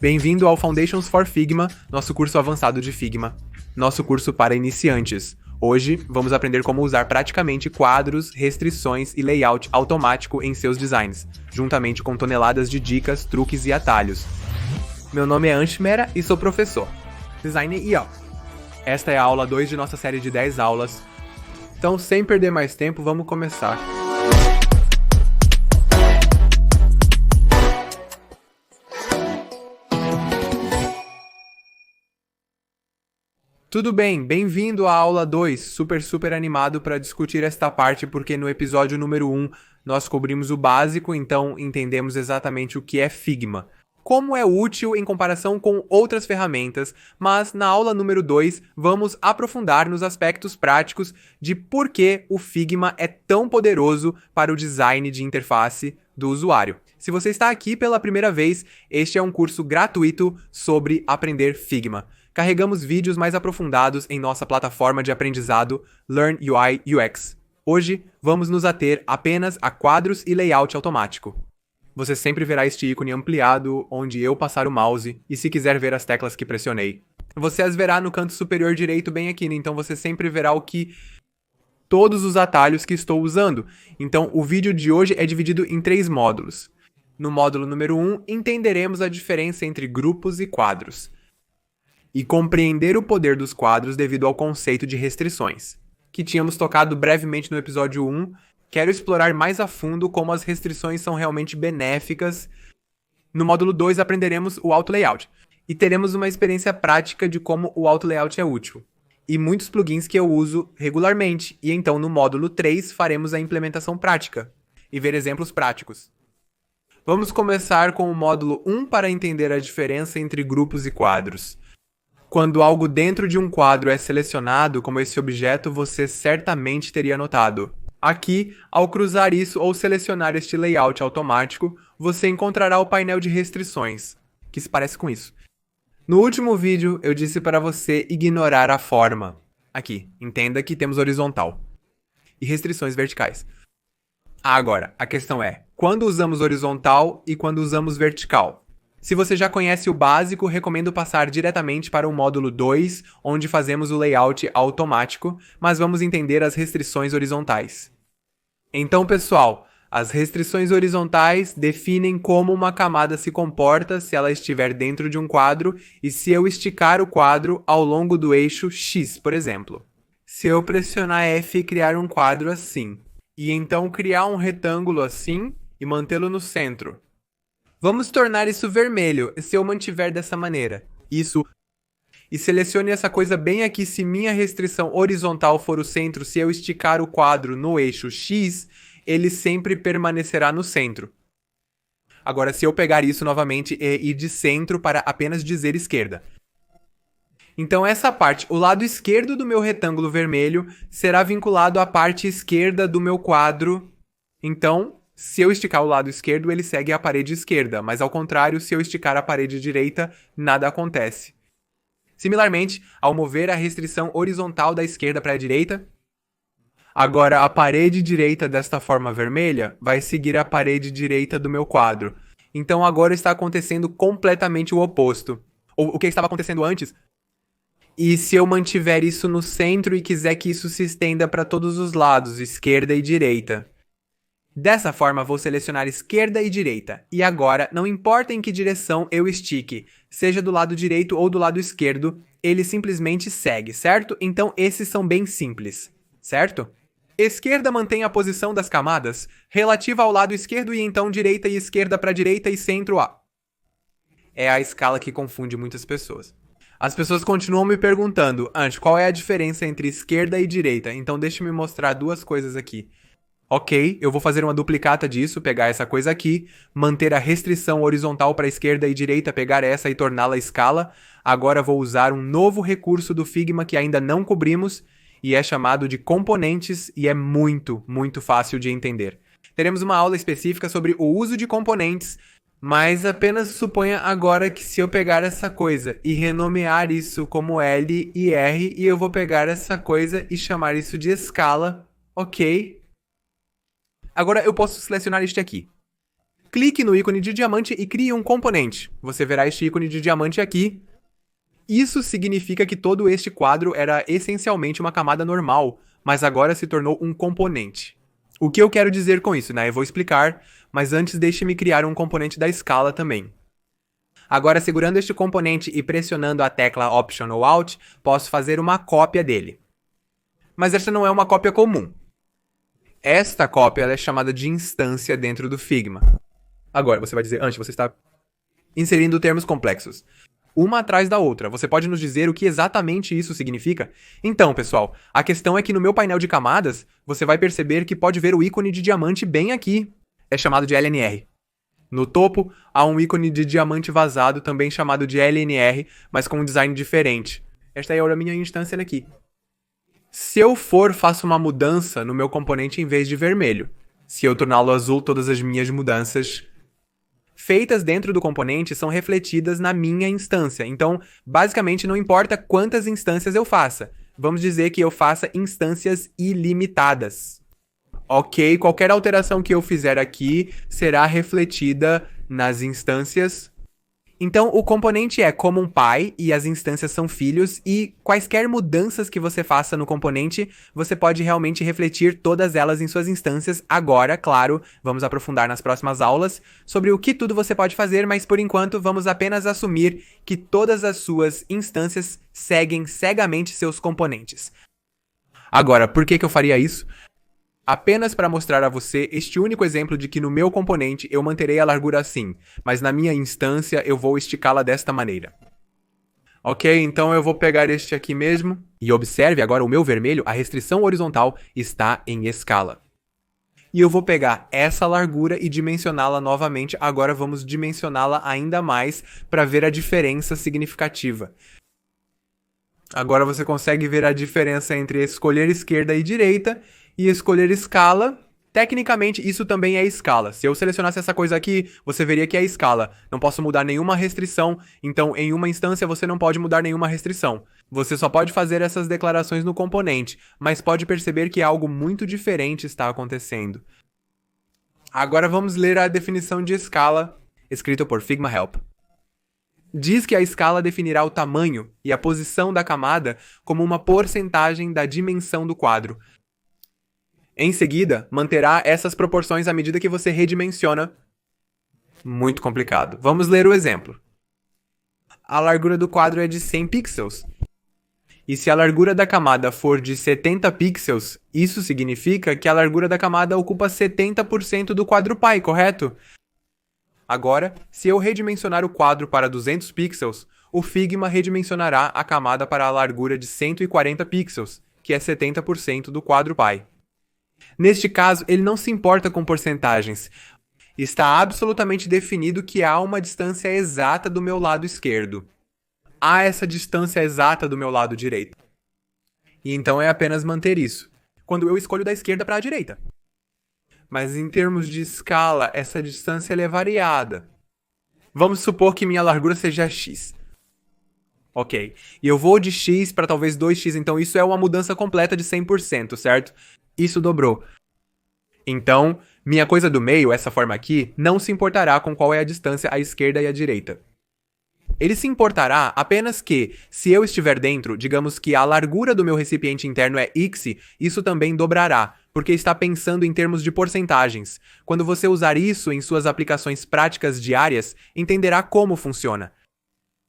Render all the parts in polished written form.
Bem-vindo ao Foundations for Figma, nosso curso avançado de Figma. Nosso curso para iniciantes. Hoje, vamos aprender como usar praticamente quadros, restrições e layout automático em seus designs, juntamente com toneladas de dicas, truques e atalhos. Meu nome é Ansh Mehra e sou professor. Design IO. Esta é a aula 2 de nossa série de 10 aulas. Então, sem perder mais tempo, vamos começar. Tudo bem, bem-vindo à aula 2, super animado para discutir esta parte porque no episódio número 1 nós cobrimos o básico, então entendemos exatamente o que é Figma. Como é útil em comparação com outras ferramentas, mas na aula número 2 vamos aprofundar nos aspectos práticos de por que o Figma é tão poderoso para o design de interface do usuário. Se você está aqui pela primeira vez, este é um curso gratuito sobre aprender Figma. Carregamos vídeos mais aprofundados em nossa plataforma de aprendizado Learn UI UX. Hoje, vamos nos ater apenas a quadros e layout automático. Você sempre verá este ícone ampliado, onde eu passar o mouse, e se quiser ver as teclas que pressionei. Você as verá no canto superior direito bem aqui, então você sempre verá todos os atalhos que estou usando. Então, o vídeo de hoje é dividido em 3 módulos. No módulo número 1, entenderemos a diferença entre grupos e quadros. E compreender o poder dos quadros devido ao conceito de restrições, que tínhamos tocado brevemente no episódio 1, quero explorar mais a fundo como as restrições são realmente benéficas. No módulo 2 aprenderemos o auto layout, e teremos uma experiência prática de como o auto layout é útil, e muitos plugins que eu uso regularmente, e então no módulo 3 faremos a implementação prática, e ver exemplos práticos. Vamos começar com o módulo 1 para entender a diferença entre grupos e quadros. Quando algo dentro de um quadro é selecionado, como esse objeto, você certamente teria notado. Aqui, ao cruzar isso ou selecionar este layout automático, você encontrará o painel de restrições, que se parece com isso. No último vídeo, eu disse para você ignorar a forma. Aqui, entenda que temos horizontal. E restrições verticais. Agora, a questão é, quando usamos horizontal e quando usamos vertical? Se você já conhece o básico, recomendo passar diretamente para o módulo 2, onde fazemos o layout automático, mas vamos entender as restrições horizontais. Então, pessoal, as restrições horizontais definem como uma camada se comporta se ela estiver dentro de um quadro e se eu esticar o quadro ao longo do eixo X, por exemplo. Se eu pressionar F e criar um quadro assim, e então criar um retângulo assim e mantê-lo no centro. Vamos tornar isso vermelho, se eu mantiver dessa maneira. Isso. E selecione essa coisa bem aqui se minha restrição horizontal for o centro, se eu esticar o quadro no eixo X, ele sempre permanecerá no centro. Agora, se eu pegar isso novamente e ir de centro para apenas dizer esquerda. Então essa parte, o lado esquerdo do meu retângulo vermelho, será vinculado à parte esquerda do meu quadro. Então, se eu esticar o lado esquerdo, ele segue a parede esquerda, mas ao contrário, se eu esticar a parede direita, nada acontece. Similarmente, ao mover a restrição horizontal da esquerda para a direita, agora a parede direita desta forma vermelha vai seguir a parede direita do meu quadro. Então agora está acontecendo completamente o oposto. Ou o que estava acontecendo antes. E se eu mantiver isso no centro e quiser que isso se estenda para todos os lados, esquerda e direita. Dessa forma, vou selecionar esquerda e direita, e agora, não importa em que direção eu estique, seja do lado direito ou do lado esquerdo, ele simplesmente segue, certo? Então esses são bem simples, certo? Esquerda mantém a posição das camadas relativa ao lado esquerdo e então direita e esquerda para direita e centro A. É a escala que confunde muitas pessoas. As pessoas continuam me perguntando, Ansh, qual é a diferença entre esquerda e direita? Então deixa-me mostrar duas coisas aqui. Ok, eu vou fazer uma duplicata disso, pegar essa coisa aqui, manter a restrição horizontal para a esquerda e direita, pegar essa e torná-la escala. Agora vou usar um novo recurso do Figma que ainda não cobrimos e é chamado de componentes e é muito fácil de entender. Teremos uma aula específica sobre o uso de componentes, mas apenas suponha agora que se eu pegar essa coisa e renomear isso como L e R e eu vou pegar essa coisa e chamar isso de escala, ok? Agora eu posso selecionar este aqui. clique no ícone de diamante e crie um componente. Você verá este ícone de diamante aqui. Isso significa que todo este quadro era essencialmente uma camada normal, mas agora se tornou um componente. O que eu quero dizer com isso, né? Eu vou explicar, mas antes deixe-me criar um componente da escala também. Agora, segurando este componente e pressionando a tecla Option ou Alt, posso fazer uma cópia dele. Mas esta não é uma cópia comum. Esta cópia é chamada de instância dentro do Figma. Agora, você vai dizer, Anche, você está inserindo termos complexos. Uma atrás da outra. Você pode nos dizer o que exatamente isso significa? Então, pessoal, a questão é que no meu painel de camadas, você vai perceber que pode ver o ícone de diamante bem aqui. É chamado de LNR. No topo, há um ícone de diamante vazado, também chamado de LNR, mas com um design diferente. Esta é a minha instância aqui. Se eu faço uma mudança no meu componente em vez de vermelho. Se eu torná-lo azul, todas as minhas mudanças feitas dentro do componente são refletidas na minha instância. Então, basicamente, não importa quantas instâncias eu faça. Vamos dizer que eu faça instâncias ilimitadas. Ok, qualquer alteração que eu fizer aqui será refletida nas instâncias. Então, o componente é como um pai e as instâncias são filhos, e quaisquer mudanças que você faça no componente, você pode realmente refletir todas elas em suas instâncias. Agora, claro, vamos aprofundar nas próximas aulas sobre o que tudo você pode fazer, mas por enquanto vamos apenas assumir que todas as suas instâncias seguem cegamente seus componentes. Agora, por que eu faria isso? Apenas para mostrar a você este único exemplo de que no meu componente eu manterei a largura assim, mas na minha instância eu vou esticá-la desta maneira. Ok, então eu vou pegar este aqui mesmo, e observe agora o meu vermelho, a restrição horizontal está em escala. E eu vou pegar essa largura e dimensioná-la novamente, agora vamos dimensioná-la ainda mais para ver a diferença significativa. Agora você consegue ver a diferença entre escolher esquerda e direita, e escolher escala. Tecnicamente, isso também é escala. Se eu selecionasse essa coisa aqui, você veria que é escala. Não posso mudar nenhuma restrição, então em uma instância você não pode mudar nenhuma restrição. Você só pode fazer essas declarações no componente, mas pode perceber que algo muito diferente está acontecendo. Agora vamos ler a definição de escala, escrita por Figma Help. Diz que a escala definirá o tamanho e a posição da camada como uma porcentagem da dimensão do quadro. Em seguida, manterá essas proporções à medida que você redimensiona. Muito complicado. Vamos ler o exemplo. A largura do quadro é de 100 pixels. E se a largura da camada for de 70 pixels, isso significa que a largura da camada ocupa 70% do quadro pi, correto? Agora, se eu redimensionar o quadro para 200 pixels, o Figma redimensionará a camada para a largura de 140 pixels, que é 70% do quadro pi. Neste caso, ele não se importa com porcentagens. Está absolutamente definido que há uma distância exata do meu lado esquerdo. Há essa distância exata do meu lado direito. E então é apenas manter isso, quando eu escolho da esquerda para a direita. Mas em termos de escala, essa distância é variada. Vamos supor que minha largura seja x. Ok, e eu vou de x para talvez 2x, então isso é uma mudança completa de 100%, certo? Isso dobrou. Então, minha coisa do meio, essa forma aqui, não se importará com qual é a distância à esquerda e à direita. Ele se importará apenas que, se eu estiver dentro, digamos que a largura do meu recipiente interno é x, isso também dobrará, porque está pensando em termos de porcentagens. Quando você usar isso em suas aplicações práticas diárias, entenderá como funciona.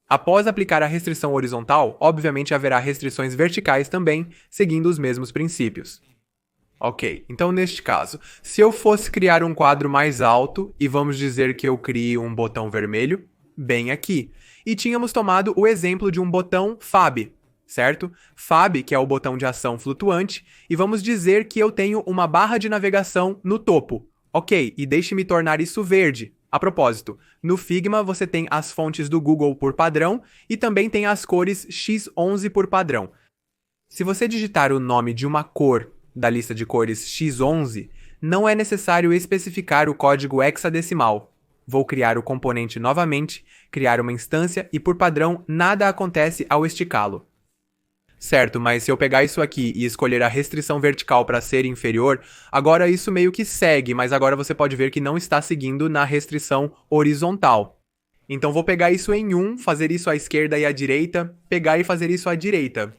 Após aplicar a restrição horizontal, obviamente haverá restrições verticais também, seguindo os mesmos princípios. Ok, então neste caso, se eu fosse criar um quadro mais alto, e vamos dizer que eu crie um botão vermelho, bem aqui, e tínhamos tomado o exemplo de um botão Fab, certo? Fab, que é o botão de ação flutuante, e vamos dizer que eu tenho uma barra de navegação no topo. Ok, e deixe-me tornar isso verde. A propósito, no Figma você tem as fontes do Google por padrão, e também tem as cores X11 por padrão. Se você digitar o nome de uma cor da lista de cores X11, não é necessário especificar o código hexadecimal. Vou criar o componente novamente, criar uma instância e por padrão nada acontece ao esticá-lo. Certo, mas se eu pegar isso aqui e escolher a restrição vertical para ser inferior, agora isso meio que segue, mas agora você pode ver que não está seguindo na restrição horizontal. Então vou pegar isso em 1, fazer isso à esquerda e à direita, pegar e fazer isso à direita.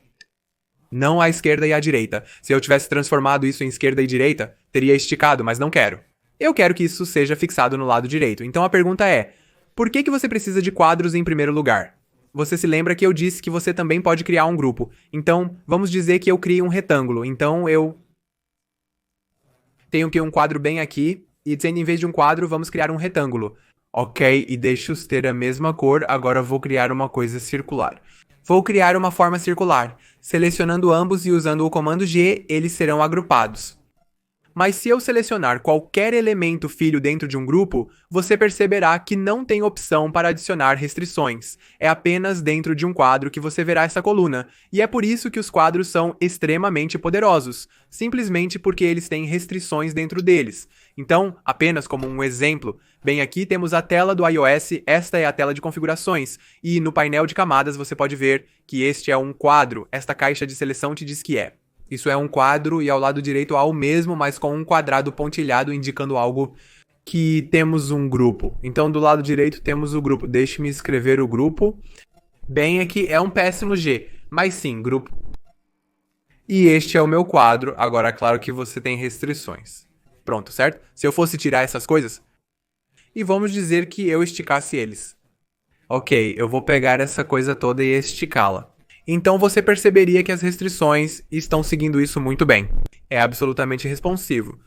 Não à esquerda e à direita. Se eu tivesse transformado isso em esquerda e direita, teria esticado, mas não quero. Eu quero que isso seja fixado no lado direito. Então a pergunta é, por que você precisa de quadros em primeiro lugar? Você se lembra que eu disse que você também pode criar um grupo. Então, vamos dizer que eu crie um retângulo. Então, eu tenho que um quadro bem aqui, e sendo em vez de um quadro, vamos criar um retângulo. Ok, e deixa-os ter a mesma cor, agora vou criar uma coisa circular. Vou criar uma forma circular. Selecionando ambos e usando o comando G, eles serão agrupados. Mas se eu selecionar qualquer elemento filho dentro de um grupo, você perceberá que não tem opção para adicionar restrições. É apenas dentro de um quadro que você verá essa coluna, e é por isso que os quadros são extremamente poderosos, simplesmente porque eles têm restrições dentro deles. Então, apenas como um exemplo, bem aqui temos a tela do iOS, esta é a tela de configurações, e no painel de camadas você pode ver que este é um quadro, esta caixa de seleção te diz que é. Isso é um quadro e ao lado direito há o mesmo, mas com um quadrado pontilhado indicando algo que temos um grupo. Então do lado direito temos o grupo. Deixe-me escrever o grupo. Bem, aqui é um péssimo G, mas sim, grupo. E este é o meu quadro. Agora, claro que você tem restrições. Pronto, certo? Se eu fosse tirar essas coisas, e vamos dizer que eu esticasse eles. Ok, eu vou pegar essa coisa toda e esticá-la. Então você perceberia que as restrições estão seguindo isso muito bem. É absolutamente responsivo.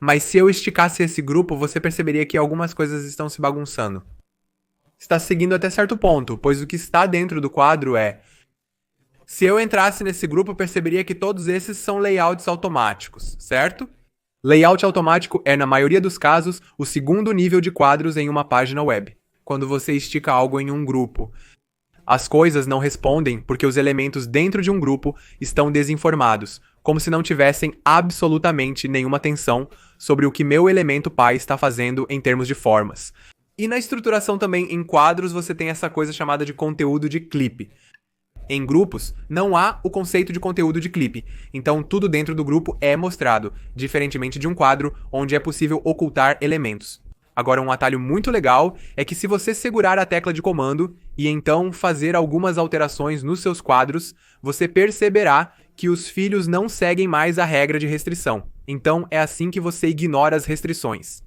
Mas se eu esticasse esse grupo, você perceberia que algumas coisas estão se bagunçando. Está seguindo até certo ponto, pois o que está dentro do quadro é... Se eu entrasse nesse grupo, eu perceberia que todos esses são layouts automáticos, certo? Layout automático é, na maioria dos casos, o segundo nível de quadros em uma página web. Quando você estica algo em um grupo. As coisas não respondem porque os elementos dentro de um grupo estão desinformados, como se não tivessem absolutamente nenhuma atenção sobre o que meu elemento pai está fazendo em termos de formas. E na estruturação também em quadros você tem essa coisa chamada de conteúdo de clipe. Em grupos, não há o conceito de conteúdo de clipe, então tudo dentro do grupo é mostrado, diferentemente de um quadro onde é possível ocultar elementos. Agora, um atalho muito legal é que se você segurar a tecla de comando e então fazer algumas alterações nos seus quadros, você perceberá que os filhos não seguem mais a regra de restrição. Então, é assim que você ignora as restrições.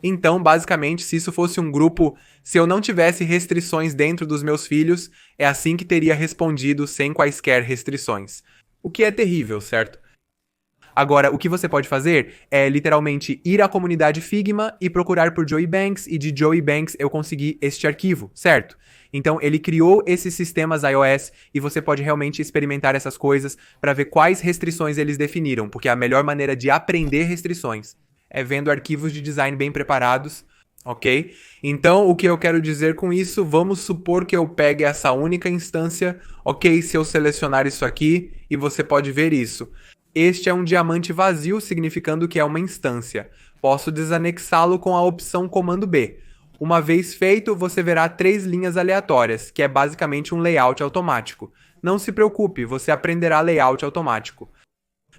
Então, basicamente, se isso fosse um grupo, se eu não tivesse restrições dentro dos meus filhos, é assim que teria respondido sem quaisquer restrições. O que é terrível, certo? Agora, o que você pode fazer é literalmente ir à comunidade Figma e procurar por Joey Banks, e de Joey Banks eu consegui este arquivo, certo? Então ele criou esses sistemas iOS e você pode realmente experimentar essas coisas para ver quais restrições eles definiram, porque a melhor maneira de aprender restrições é vendo arquivos de design bem preparados, ok? Então o que eu quero dizer com isso, vamos supor que eu pegue essa única instância, ok? Se eu selecionar isso aqui e você pode ver isso. Este é um diamante vazio, significando que é uma instância. Posso desanexá-lo com a opção comando B. Uma vez feito, você verá 3 linhas aleatórias, que é basicamente um layout automático. Não se preocupe, você aprenderá layout automático.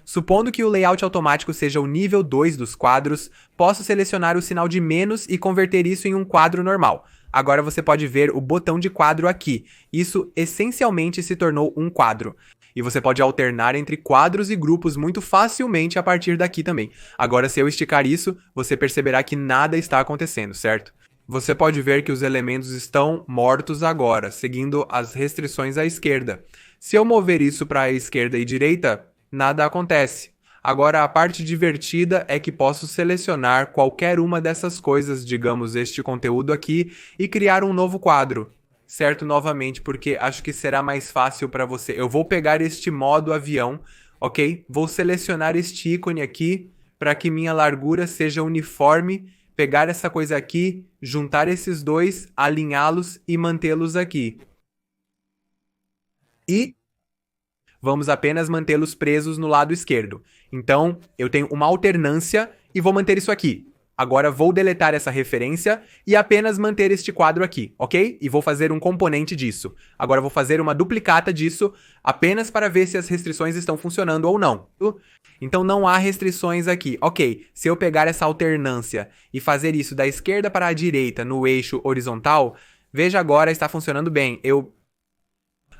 Supondo que o layout automático seja o nível 2 dos quadros, posso selecionar o sinal de menos e converter isso em um quadro normal. Agora você pode ver o botão de quadro aqui. Isso essencialmente se tornou um quadro. E você pode alternar entre quadros e grupos muito facilmente a partir daqui também. Agora, se eu esticar isso, você perceberá que nada está acontecendo, certo? Você pode ver que os elementos estão mortos agora, seguindo as restrições à esquerda. Se eu mover isso para a esquerda e direita, nada acontece. Agora, a parte divertida é que posso selecionar qualquer uma dessas coisas, digamos este conteúdo aqui, e criar um novo quadro. Certo, novamente, porque acho que será mais fácil para você. Eu vou pegar este modo avião, ok? Vou selecionar este ícone aqui para que minha largura seja uniforme, pegar essa coisa aqui, juntar esses dois, alinhá-los e mantê-los aqui. E vamos apenas mantê-los presos no lado esquerdo. Então, eu tenho uma alternância e vou manter isso aqui. agora vou deletar essa referência e apenas manter este quadro aqui, ok? E vou fazer um componente disso. Agora vou fazer uma duplicata disso apenas para ver se as restrições estão funcionando ou não. Então não há restrições aqui. Ok, se eu pegar essa alternância e fazer isso da esquerda para a direita no eixo horizontal, veja agora, está funcionando bem.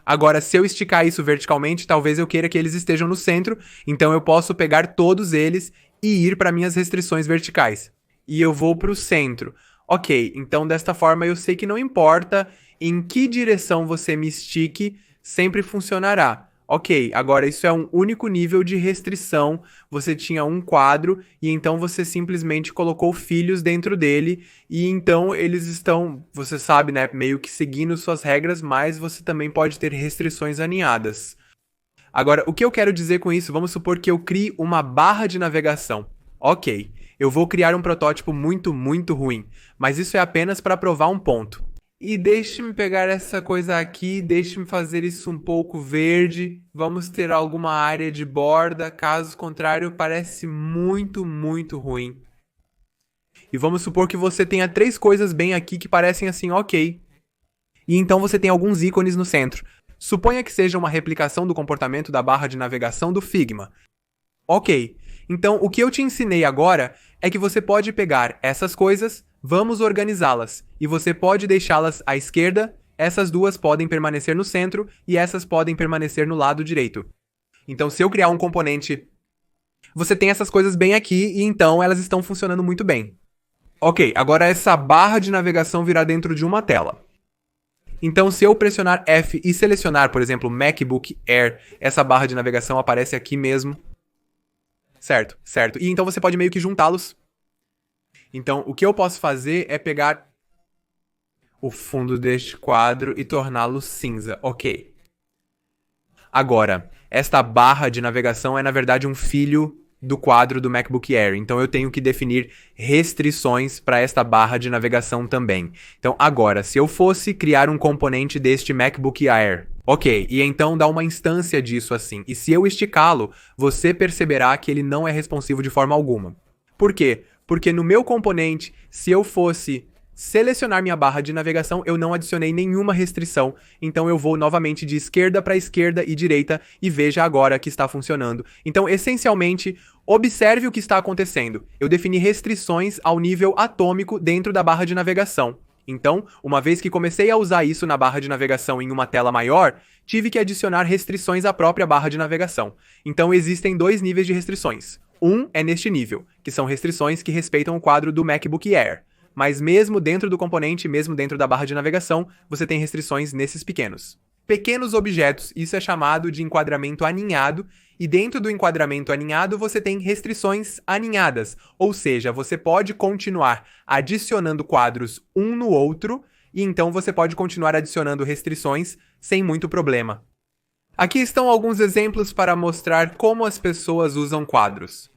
Agora, se eu esticar isso verticalmente, talvez eu queira que eles estejam no centro, então eu posso pegar todos eles e ir para minhas restrições verticais. E eu vou para o centro. Ok, então desta forma eu sei que não importa em que direção você me estique, sempre funcionará. Ok, agora isso é um único nível de restrição, você tinha um quadro e então você simplesmente colocou filhos dentro dele e então eles estão, você sabe, né, meio que seguindo suas regras, mas você também pode ter restrições aninhadas. Agora, o que eu quero dizer com isso? Vamos supor que eu crie uma barra de navegação. Ok, eu vou criar um protótipo muito, muito ruim, mas isso é apenas para provar um ponto. E deixe-me pegar essa coisa aqui, deixe-me fazer isso um pouco verde. Vamos ter alguma área de borda, caso contrário parece muito, muito ruim. E vamos supor que você tenha 3 coisas bem aqui que parecem assim, ok. E então você tem alguns ícones no centro. Suponha que seja uma replicação do comportamento da barra de navegação do Figma. Ok, então o que eu te ensinei agora é que você pode pegar essas coisas, vamos organizá-las, e você pode deixá-las à esquerda, essas duas podem permanecer no centro, e essas podem permanecer no lado direito. Então se eu criar um componente, você tem essas coisas bem aqui, e então elas estão funcionando muito bem. Ok, agora essa barra de navegação virá dentro de uma tela. Então, se eu pressionar F e selecionar, por exemplo, MacBook Air, essa barra de navegação aparece aqui mesmo. Certo, certo. E então você pode meio que juntá-los. Então, o que eu posso fazer é pegar o fundo deste quadro e torná-lo cinza. Ok. Agora, esta barra de navegação é, na verdade, um filho do quadro do MacBook Air. Então eu tenho que definir restrições para esta barra de navegação também. Então agora, se eu fosse criar um componente deste MacBook Air, ok, e então dar uma instância disso assim, e se eu esticá-lo, você perceberá que ele não é responsivo de forma alguma. Por quê? Porque no meu componente, se eu fosse selecionar minha barra de navegação, eu não adicionei nenhuma restrição, então eu vou novamente de esquerda para esquerda e direita e veja agora que está funcionando. Então, essencialmente, observe o que está acontecendo. Eu defini restrições ao nível atômico dentro da barra de navegação. Então, uma vez que comecei a usar isso na barra de navegação em uma tela maior, tive que adicionar restrições à própria barra de navegação. Então, existem 2 níveis de restrições. Um é neste nível, que são restrições que respeitam o quadro do MacBook Air. Mas mesmo dentro do componente, mesmo dentro da barra de navegação, você tem restrições nesses pequenos. Pequenos objetos, isso é chamado de enquadramento aninhado, e dentro do enquadramento aninhado você tem restrições aninhadas, ou seja, você pode continuar adicionando quadros um no outro, e então você pode continuar adicionando restrições sem muito problema. Aqui estão alguns exemplos para mostrar como as pessoas usam quadros.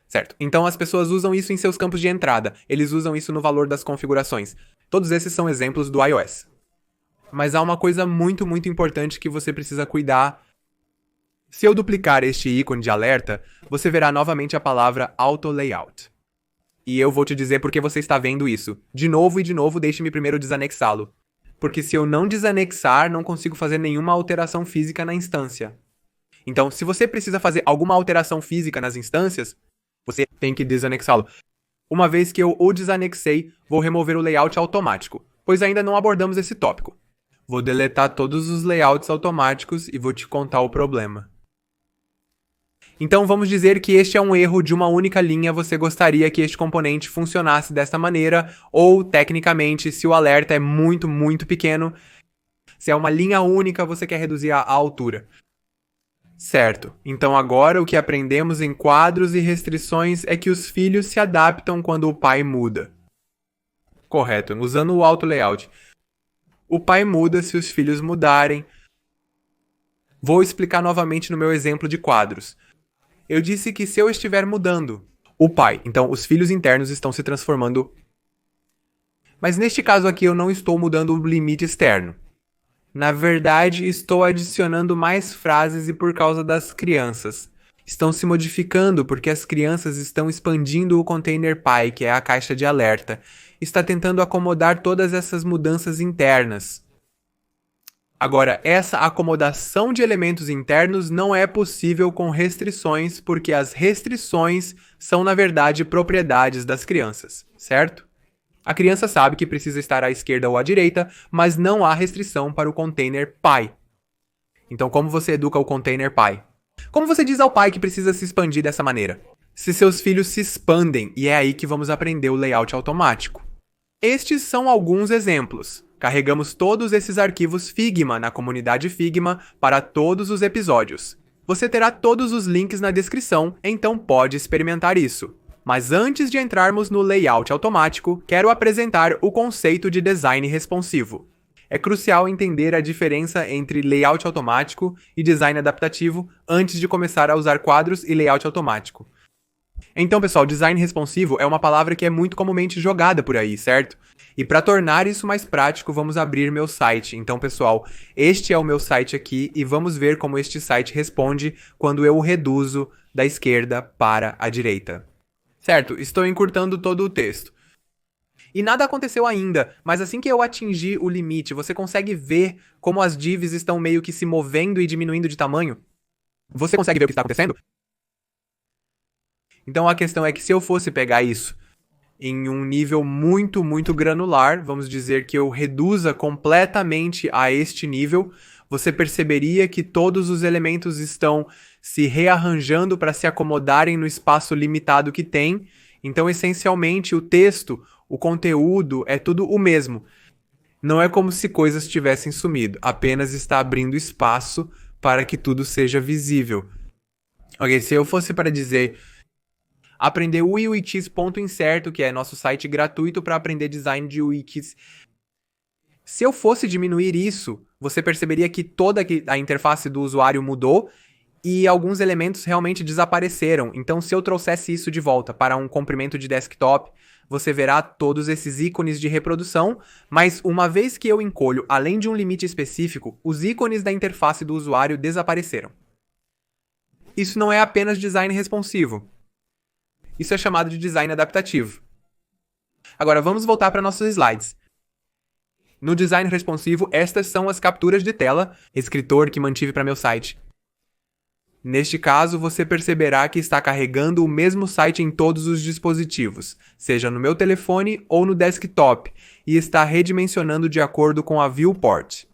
Certo, então as pessoas usam isso em seus campos de entrada, eles usam isso no valor das configurações. Todos esses são exemplos do iOS. Mas há uma coisa muito, muito importante que você precisa cuidar. Se eu duplicar este ícone de alerta, você verá novamente a palavra Auto Layout. E eu vou te dizer por que você está vendo isso. De novo e de novo, deixe-me primeiro desanexá-lo. Porque se eu não desanexar, não consigo fazer nenhuma alteração física na instância. Então, se você precisa fazer alguma alteração física nas instâncias, você tem que desanexá-lo. Uma vez que eu o desanexei, vou remover o layout automático, pois ainda não abordamos esse tópico. Vou deletar todos os layouts automáticos e vou te contar o problema. Então vamos dizer que este é um erro de uma única linha, você gostaria que este componente funcionasse desta maneira, ou tecnicamente, se o alerta é muito, muito pequeno, se é uma linha única, você quer reduzir a altura. Certo, então agora o que aprendemos em quadros e restrições é que os filhos se adaptam quando o pai muda. Correto, usando o auto layout. O pai muda se os filhos mudarem. Vou explicar novamente no meu exemplo de quadros. Eu disse que se eu estiver mudando o pai, então os filhos internos estão se transformando. Mas neste caso aqui eu não estou mudando o limite externo. Na verdade, estou adicionando mais frases e por causa das crianças. estão se modificando porque as crianças estão expandindo o container Py, que é a caixa de alerta. Está tentando acomodar todas essas mudanças internas. Agora, essa acomodação de elementos internos não é possível com restrições, porque as restrições são, na verdade, propriedades das crianças, certo? A criança sabe que precisa estar à esquerda ou à direita, mas não há restrição para o container Py. Então, como você educa o container Py? Como você diz ao pai que precisa se expandir dessa maneira? Se seus filhos se expandem, e é aí que vamos aprender o layout automático. Estes são alguns exemplos. Carregamos todos esses arquivos Figma na comunidade Figma para todos os episódios. Você terá todos os links na descrição, então pode experimentar isso. Mas antes de entrarmos no layout automático, quero apresentar o conceito de design responsivo. É crucial entender a diferença entre layout automático e design adaptativo antes de começar a usar quadros e layout automático. Então, pessoal, design responsivo é uma palavra que é muito comumente jogada por aí, certo? E para tornar isso mais prático, vamos abrir meu site. Então, pessoal, este é o meu site aqui e vamos ver como este site responde quando eu o reduzo da esquerda para a direita. Certo, estou encurtando todo o texto. E nada aconteceu ainda, mas assim que eu atingir o limite, você consegue ver como as divs estão meio que se movendo e diminuindo de tamanho? Você consegue ver o que está acontecendo? Então a questão é que se eu fosse pegar isso em um nível muito, muito granular, vamos dizer que eu reduza completamente a este nível, você perceberia que todos os elementos estão se rearranjando para se acomodarem no espaço limitado que tem. Então, essencialmente, o texto, o conteúdo é tudo o mesmo. Não é como se coisas tivessem sumido, apenas está abrindo espaço para que tudo seja visível. Ok, se eu fosse para dizer aprender o UIKits.incerto, que é nosso site gratuito para aprender design de UIKits. Se eu fosse diminuir isso, você perceberia que toda a interface do usuário mudou e alguns elementos realmente desapareceram. Então, se eu trouxesse isso de volta para um comprimento de desktop, você verá todos esses ícones de reprodução, mas uma vez que eu encolho além de um limite específico, os ícones da interface do usuário desapareceram. Isso não é apenas design responsivo. Isso é chamado de design adaptativo. Agora, vamos voltar para nossos slides. No design responsivo, estas são as capturas de tela, escritor que mantive para meu site. Neste caso, você perceberá que está carregando o mesmo site em todos os dispositivos, seja no meu telefone ou no desktop, e está redimensionando de acordo com a viewport.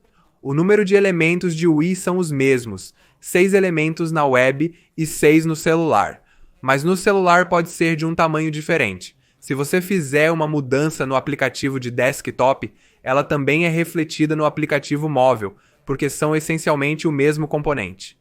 O número de elementos de UI são os mesmos, 6 elementos na web e 6 no celular. Mas no celular pode ser de um tamanho diferente. Se você fizer uma mudança no aplicativo de desktop, ela também é refletida no aplicativo móvel, porque são essencialmente o mesmo componente.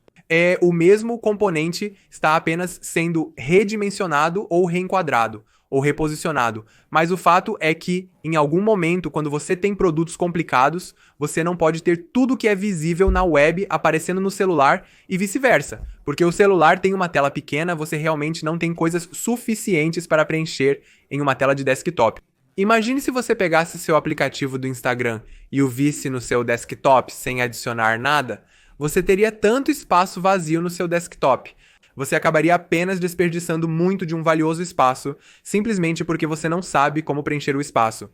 O mesmo componente está apenas sendo redimensionado ou reenquadrado, ou reposicionado. Mas o fato é que, em algum momento, quando você tem produtos complicados, você não pode ter tudo que é visível na web aparecendo no celular e vice-versa. Porque o celular tem uma tela pequena, você realmente não tem coisas suficientes para preencher em uma tela de desktop. Imagine se você pegasse seu aplicativo do Instagram e o visse no seu desktop sem adicionar nada, você teria tanto espaço vazio no seu desktop. Você acabaria apenas desperdiçando muito de um valioso espaço, simplesmente porque você não sabe como preencher o espaço.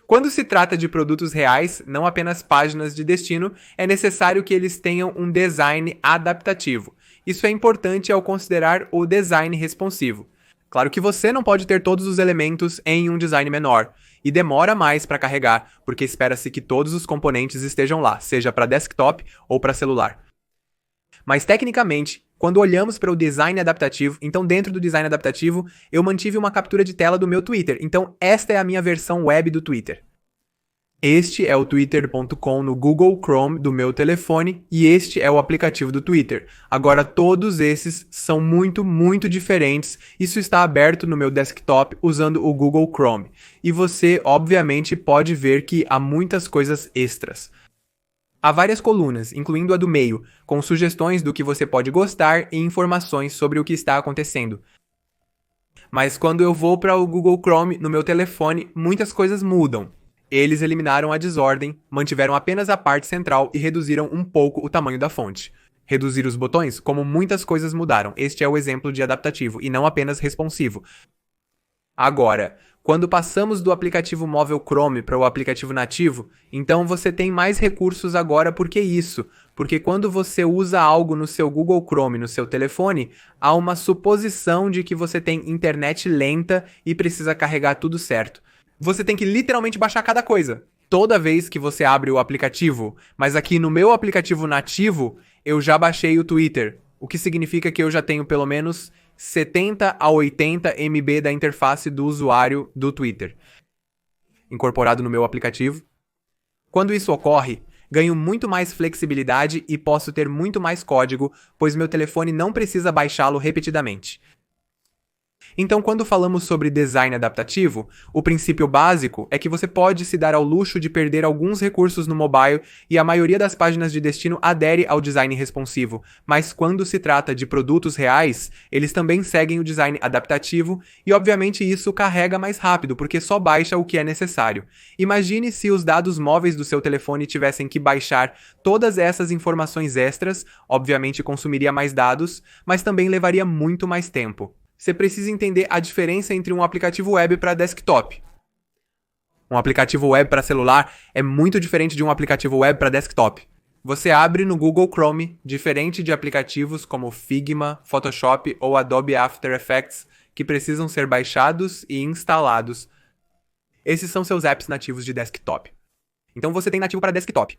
Quando se trata de produtos reais, não apenas páginas de destino, é necessário que eles tenham um design adaptativo. Isso é importante ao considerar o design responsivo. Claro que você não pode ter todos os elementos em um design menor, e demora mais para carregar, porque espera-se que todos os componentes estejam lá, seja para desktop ou para celular. Mas tecnicamente, quando olhamos para o design adaptativo, então dentro do design adaptativo, eu mantive uma captura de tela do meu Twitter. Então esta é a minha versão web do Twitter. Este é o twitter.com no Google Chrome do meu telefone e este é o aplicativo do Twitter. Agora todos esses são muito, muito diferentes. Isso está aberto no meu desktop usando o Google Chrome. E você, obviamente, pode ver que há muitas coisas extras. Há várias colunas, incluindo a do meio, com sugestões do que você pode gostar e informações sobre o que está acontecendo. Mas quando eu vou para o Google Chrome no meu telefone, muitas coisas mudam. Eles eliminaram a desordem, mantiveram apenas a parte central e reduziram um pouco o tamanho da fonte. reduzir os botões, como muitas coisas mudaram. Este é o exemplo de adaptativo e não apenas responsivo. Agora, quando passamos do aplicativo móvel Chrome para o aplicativo nativo, então você tem mais recursos agora. Por que isso? Porque quando você usa algo no seu Google Chrome, no seu telefone, há uma suposição de que você tem internet lenta e precisa carregar tudo certo. Você tem que literalmente baixar cada coisa toda vez que você abre o aplicativo, mas aqui no meu aplicativo nativo, eu já baixei o Twitter, o que significa que eu já tenho pelo menos 70 a 80 MB da interface do usuário do Twitter incorporado no meu aplicativo. Quando isso ocorre, ganho muito mais flexibilidade e posso ter muito mais código, pois meu telefone não precisa baixá-lo repetidamente. Então, quando falamos sobre design adaptativo, o princípio básico é que você pode se dar ao luxo de perder alguns recursos no mobile e a maioria das páginas de destino adere ao design responsivo, mas quando se trata de produtos reais, eles também seguem o design adaptativo e, obviamente, isso carrega mais rápido, porque só baixa o que é necessário. Imagine se os dados móveis do seu telefone tivessem que baixar todas essas informações extras, obviamente consumiria mais dados, mas também levaria muito mais tempo. Você precisa entender a diferença entre um aplicativo web para desktop. Um aplicativo web para celular é muito diferente de um aplicativo web para desktop. Você abre no Google Chrome, diferente de aplicativos como Figma, Photoshop ou Adobe After Effects, que precisam ser baixados e instalados. Esses são seus apps nativos de desktop. Então você tem nativo para desktop.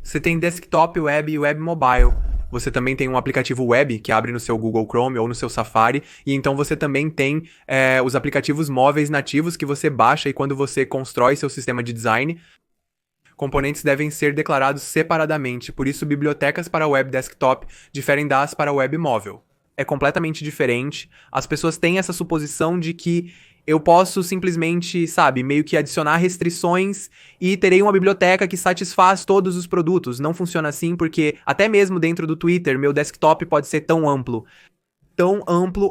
Você tem desktop web e web mobile. Você também tem um aplicativo web que abre no seu Google Chrome ou no seu Safari, e então você também tem os aplicativos móveis nativos que você baixa e quando você constrói seu sistema de design, componentes devem ser declarados separadamente, por isso bibliotecas para web desktop diferem das para web móvel. É completamente diferente, as pessoas têm essa suposição de que eu posso simplesmente, meio que adicionar restrições e terei uma biblioteca que satisfaz todos os produtos. Não funciona assim porque até mesmo dentro do Twitter, meu desktop pode ser tão amplo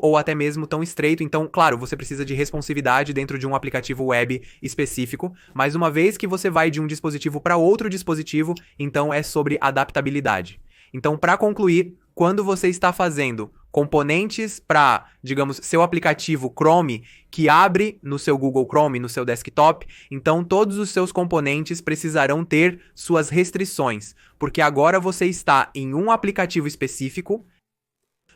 ou até mesmo tão estreito. Então, claro, você precisa de responsividade dentro de um aplicativo web específico, mas uma vez que você vai de um dispositivo para outro dispositivo, então é sobre adaptabilidade. Então, para concluir, quando você está fazendo componentes para, digamos, seu aplicativo Chrome, que abre no seu Google Chrome, no seu desktop, então todos os seus componentes precisarão ter suas restrições, porque agora você está em um aplicativo específico,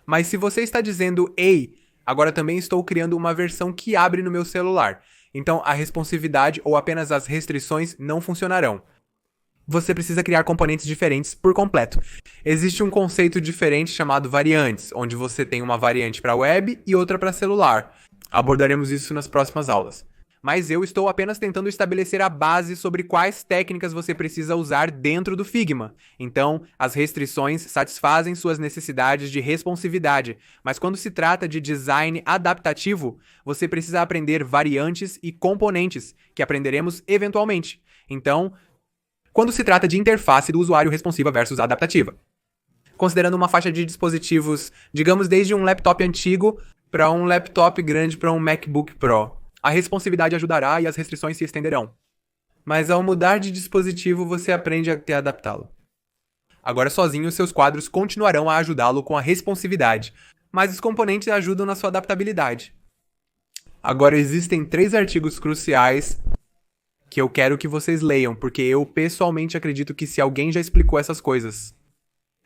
mas se você está dizendo, ei, agora também estou criando uma versão que abre no meu celular, então a responsividade ou apenas as restrições não funcionarão. Você precisa criar componentes diferentes por completo. Existe um conceito diferente chamado variantes, onde você tem uma variante para web e outra para celular. Abordaremos isso nas próximas aulas. Mas eu estou apenas tentando estabelecer a base sobre quais técnicas você precisa usar dentro do Figma. Então, as restrições satisfazem suas necessidades de responsividade, mas quando se trata de design adaptativo, você precisa aprender variantes e componentes, que aprenderemos eventualmente. Então, quando se trata de interface do usuário responsiva versus adaptativa. Considerando uma faixa de dispositivos, digamos desde um laptop antigo para um laptop grande para um MacBook Pro, a responsividade ajudará e as restrições se estenderão. Mas ao mudar de dispositivo, você aprende a adaptá-lo. Agora sozinho, seus quadros continuarão a ajudá-lo com a responsividade, mas os componentes ajudam na sua adaptabilidade. Agora existem 3 artigos cruciais que eu quero que vocês leiam, porque eu pessoalmente acredito que se alguém já explicou essas coisas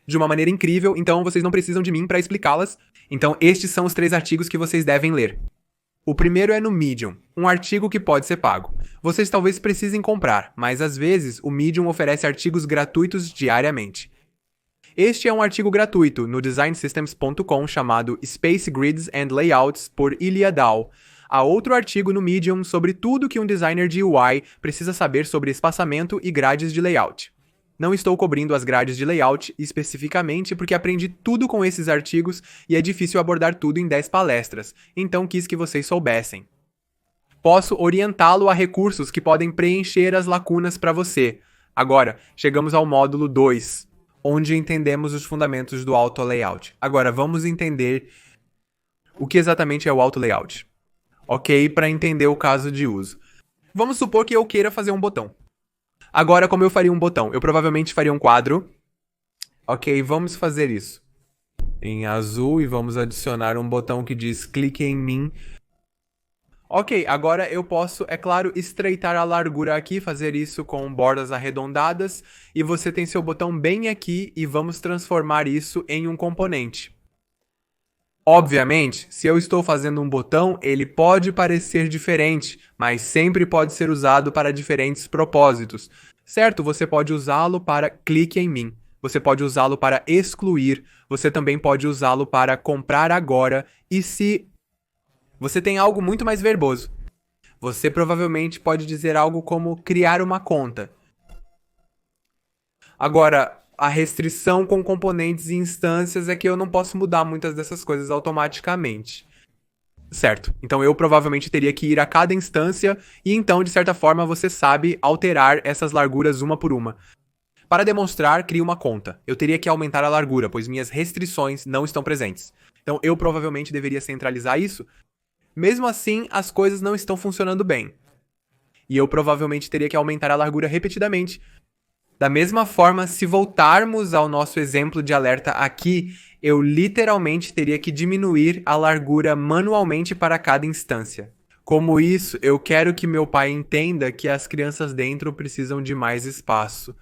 de uma maneira incrível, então vocês não precisam de mim para explicá-las. Então estes são os 3 artigos que vocês devem ler. O primeiro é no Medium, um artigo que pode ser pago. Vocês talvez precisem comprar, mas às vezes o Medium oferece artigos gratuitos diariamente. Este é um artigo gratuito no designsystems.com chamado Space Grids and Layouts por Ilya Dao. Há outro artigo no Medium sobre tudo que um designer de UI precisa saber sobre espaçamento e grades de layout. Não estou cobrindo as grades de layout especificamente porque aprendi tudo com esses artigos e é difícil abordar tudo em 10 palestras, então quis que vocês soubessem. Posso orientá-lo a recursos que podem preencher as lacunas para você. Agora, chegamos ao módulo 2, onde entendemos os fundamentos do auto layout. Agora, vamos entender o que exatamente é o auto layout. Ok, para entender o caso de uso. Vamos supor que eu queira fazer um botão. Agora, como eu faria um botão? Eu provavelmente faria um quadro. Ok, vamos fazer isso. Em azul e vamos adicionar um botão que diz clique em mim. Ok, agora eu posso, é claro, estreitar a largura aqui, fazer isso com bordas arredondadas, e você tem seu botão bem aqui e vamos transformar isso em um componente. Obviamente, se eu estou fazendo um botão, ele pode parecer diferente, mas sempre pode ser usado para diferentes propósitos. Certo? Você pode usá-lo para clique em mim. Você pode usá-lo para excluir. Você também pode usá-lo para comprar agora. E se você tem algo muito mais verboso, você provavelmente pode dizer algo como criar uma conta. Agora, a restrição com componentes e instâncias é que eu não posso mudar muitas dessas coisas automaticamente. Certo. Então eu provavelmente teria que ir a cada instância e então, de certa forma, você sabe alterar essas larguras uma por uma. Para demonstrar, crie uma conta. Eu teria que aumentar a largura, pois minhas restrições não estão presentes. Então eu provavelmente deveria centralizar isso. Mesmo assim, as coisas não estão funcionando bem. E eu provavelmente teria que aumentar a largura repetidamente. Da mesma forma, se voltarmos ao nosso exemplo de alerta aqui, eu literalmente teria que diminuir a largura manualmente para cada instância. Como isso, eu quero que meu pai entenda que as crianças dentro precisam de mais espaço.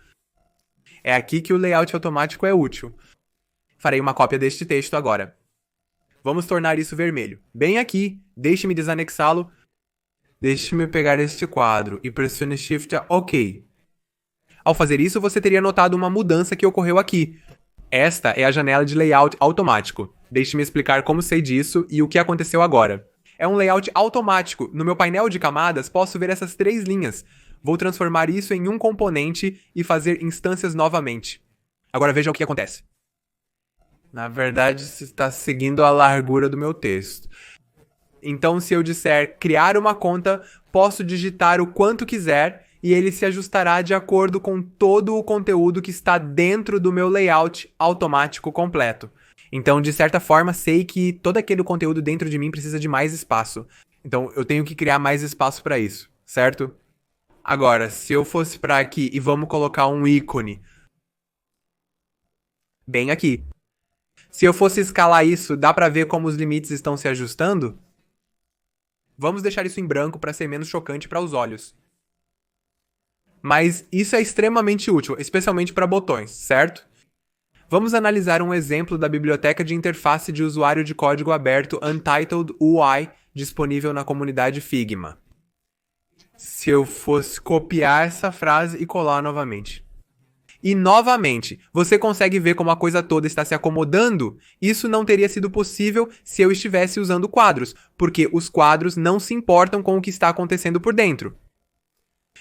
É aqui que o layout automático é útil. Farei uma cópia deste texto agora. Vamos tornar isso vermelho. Bem aqui, deixe-me desanexá-lo. Deixe-me pegar este quadro e pressione Shift OK. Ao fazer isso, você teria notado uma mudança que ocorreu aqui. Esta é a janela de layout automático. Deixe-me explicar como sei disso e o que aconteceu agora. É um layout automático. No meu painel de camadas, posso ver essas 3 linhas. Vou transformar isso em um componente e fazer instâncias novamente. Agora veja o que acontece. Na verdade, você está seguindo a largura do meu texto. Então, se eu disser criar uma conta, posso digitar o quanto quiser e ele se ajustará de acordo com todo o conteúdo que está dentro do meu layout automático completo. Então, de certa forma, sei que todo aquele conteúdo dentro de mim precisa de mais espaço. Então, eu tenho que criar mais espaço para isso, certo? Agora, se eu fosse para aqui e vamos colocar um ícone bem aqui. Se eu fosse escalar isso, dá para ver como os limites estão se ajustando? Vamos deixar isso em branco para ser menos chocante para os olhos. Mas isso é extremamente útil, especialmente para botões, certo? Vamos analisar um exemplo da biblioteca de interface de usuário de código aberto Untitled UI, disponível na comunidade Figma. Se eu fosse copiar essa frase e colar novamente. E novamente, você consegue ver como a coisa toda está se acomodando? Isso não teria sido possível se eu estivesse usando quadros, porque os quadros não se importam com o que está acontecendo por dentro.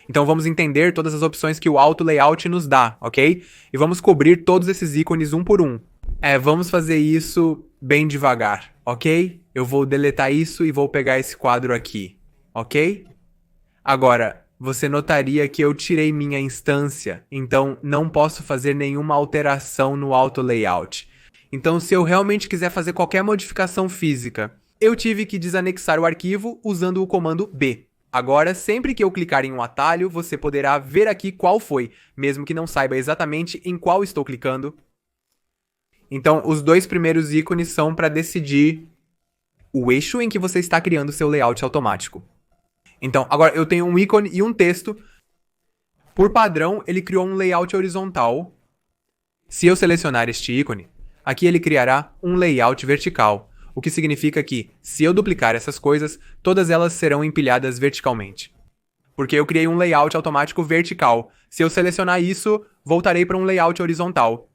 Então vamos entender todas as opções que o Auto Layout nos dá, ok? E vamos cobrir todos esses ícones um por um. Vamos fazer isso bem devagar, ok? Eu vou deletar isso e vou pegar esse quadro aqui, ok? Agora, você notaria que eu tirei minha instância, então não posso fazer nenhuma alteração no Auto Layout. Então, se eu realmente quiser fazer qualquer modificação física, eu tive que desanexar o arquivo usando o comando B. Agora, sempre que eu clicar em um atalho, você poderá ver aqui qual foi, mesmo que não saiba exatamente em qual estou clicando. Então, os 2 primeiros ícones são para decidir o eixo em que você está criando seu layout automático. Então, agora eu tenho um ícone e um texto. Por padrão, ele criou um layout horizontal. Se eu selecionar este ícone, aqui ele criará um layout vertical, o que significa que, se eu duplicar essas coisas, todas elas serão empilhadas verticalmente. Porque eu criei um layout automático vertical. Se eu selecionar isso, voltarei para um layout horizontal.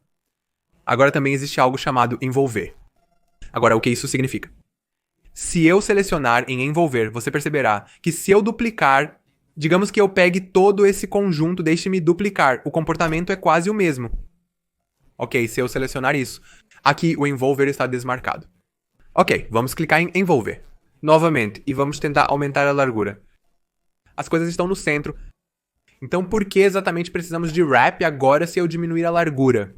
Agora também existe algo chamado envolver. Agora, o que isso significa? Se eu selecionar em envolver, você perceberá que se eu duplicar, digamos que eu pegue todo esse conjunto, deixe-me duplicar, o comportamento é quase o mesmo. Ok, se eu selecionar isso. Aqui o envolver está desmarcado. Ok, vamos clicar em envolver. Novamente, e vamos tentar aumentar a largura. As coisas estão no centro. Então por que exatamente precisamos de wrap agora se eu diminuir a largura?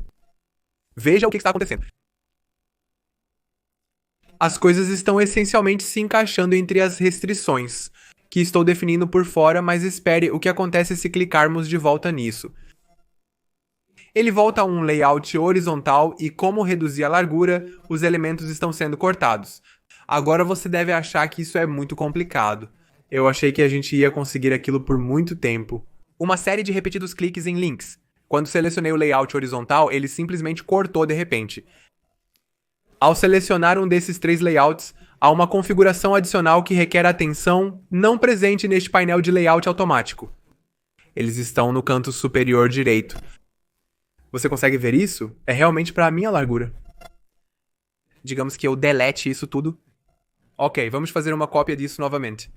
Veja o que está acontecendo. As coisas estão essencialmente se encaixando entre as restrições, que estou definindo por fora, mas espere o que acontece se clicarmos de volta nisso. Ele volta a um layout horizontal e, como reduzir a largura, os elementos estão sendo cortados. Agora você deve achar que isso é muito complicado. Eu achei que a gente ia conseguir aquilo por muito tempo. Uma série de repetidos cliques em links. Quando selecionei o layout horizontal, ele simplesmente cortou de repente. Ao selecionar um desses 3 layouts, há uma configuração adicional que requer atenção não presente neste painel de layout automático. Eles estão no canto superior direito. Você consegue ver isso? É realmente para a minha largura. Digamos que eu delete isso tudo. Ok, vamos fazer uma cópia disso novamente.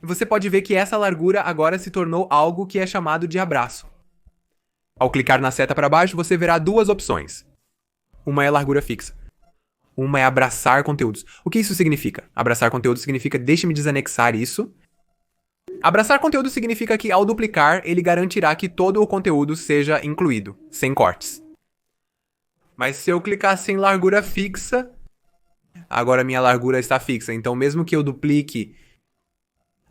Você pode ver que essa largura agora se tornou algo que é chamado de abraço. Ao clicar na seta para baixo, você verá 2 opções. Uma é largura fixa. Uma é abraçar conteúdos. O que isso significa? Abraçar conteúdo significa deixe-me desanexar isso. Abraçar conteúdo significa que, ao duplicar, ele garantirá que todo o conteúdo seja incluído, sem cortes. Mas se eu clicasse em largura fixa, agora minha largura está fixa. Então, mesmo que eu duplique,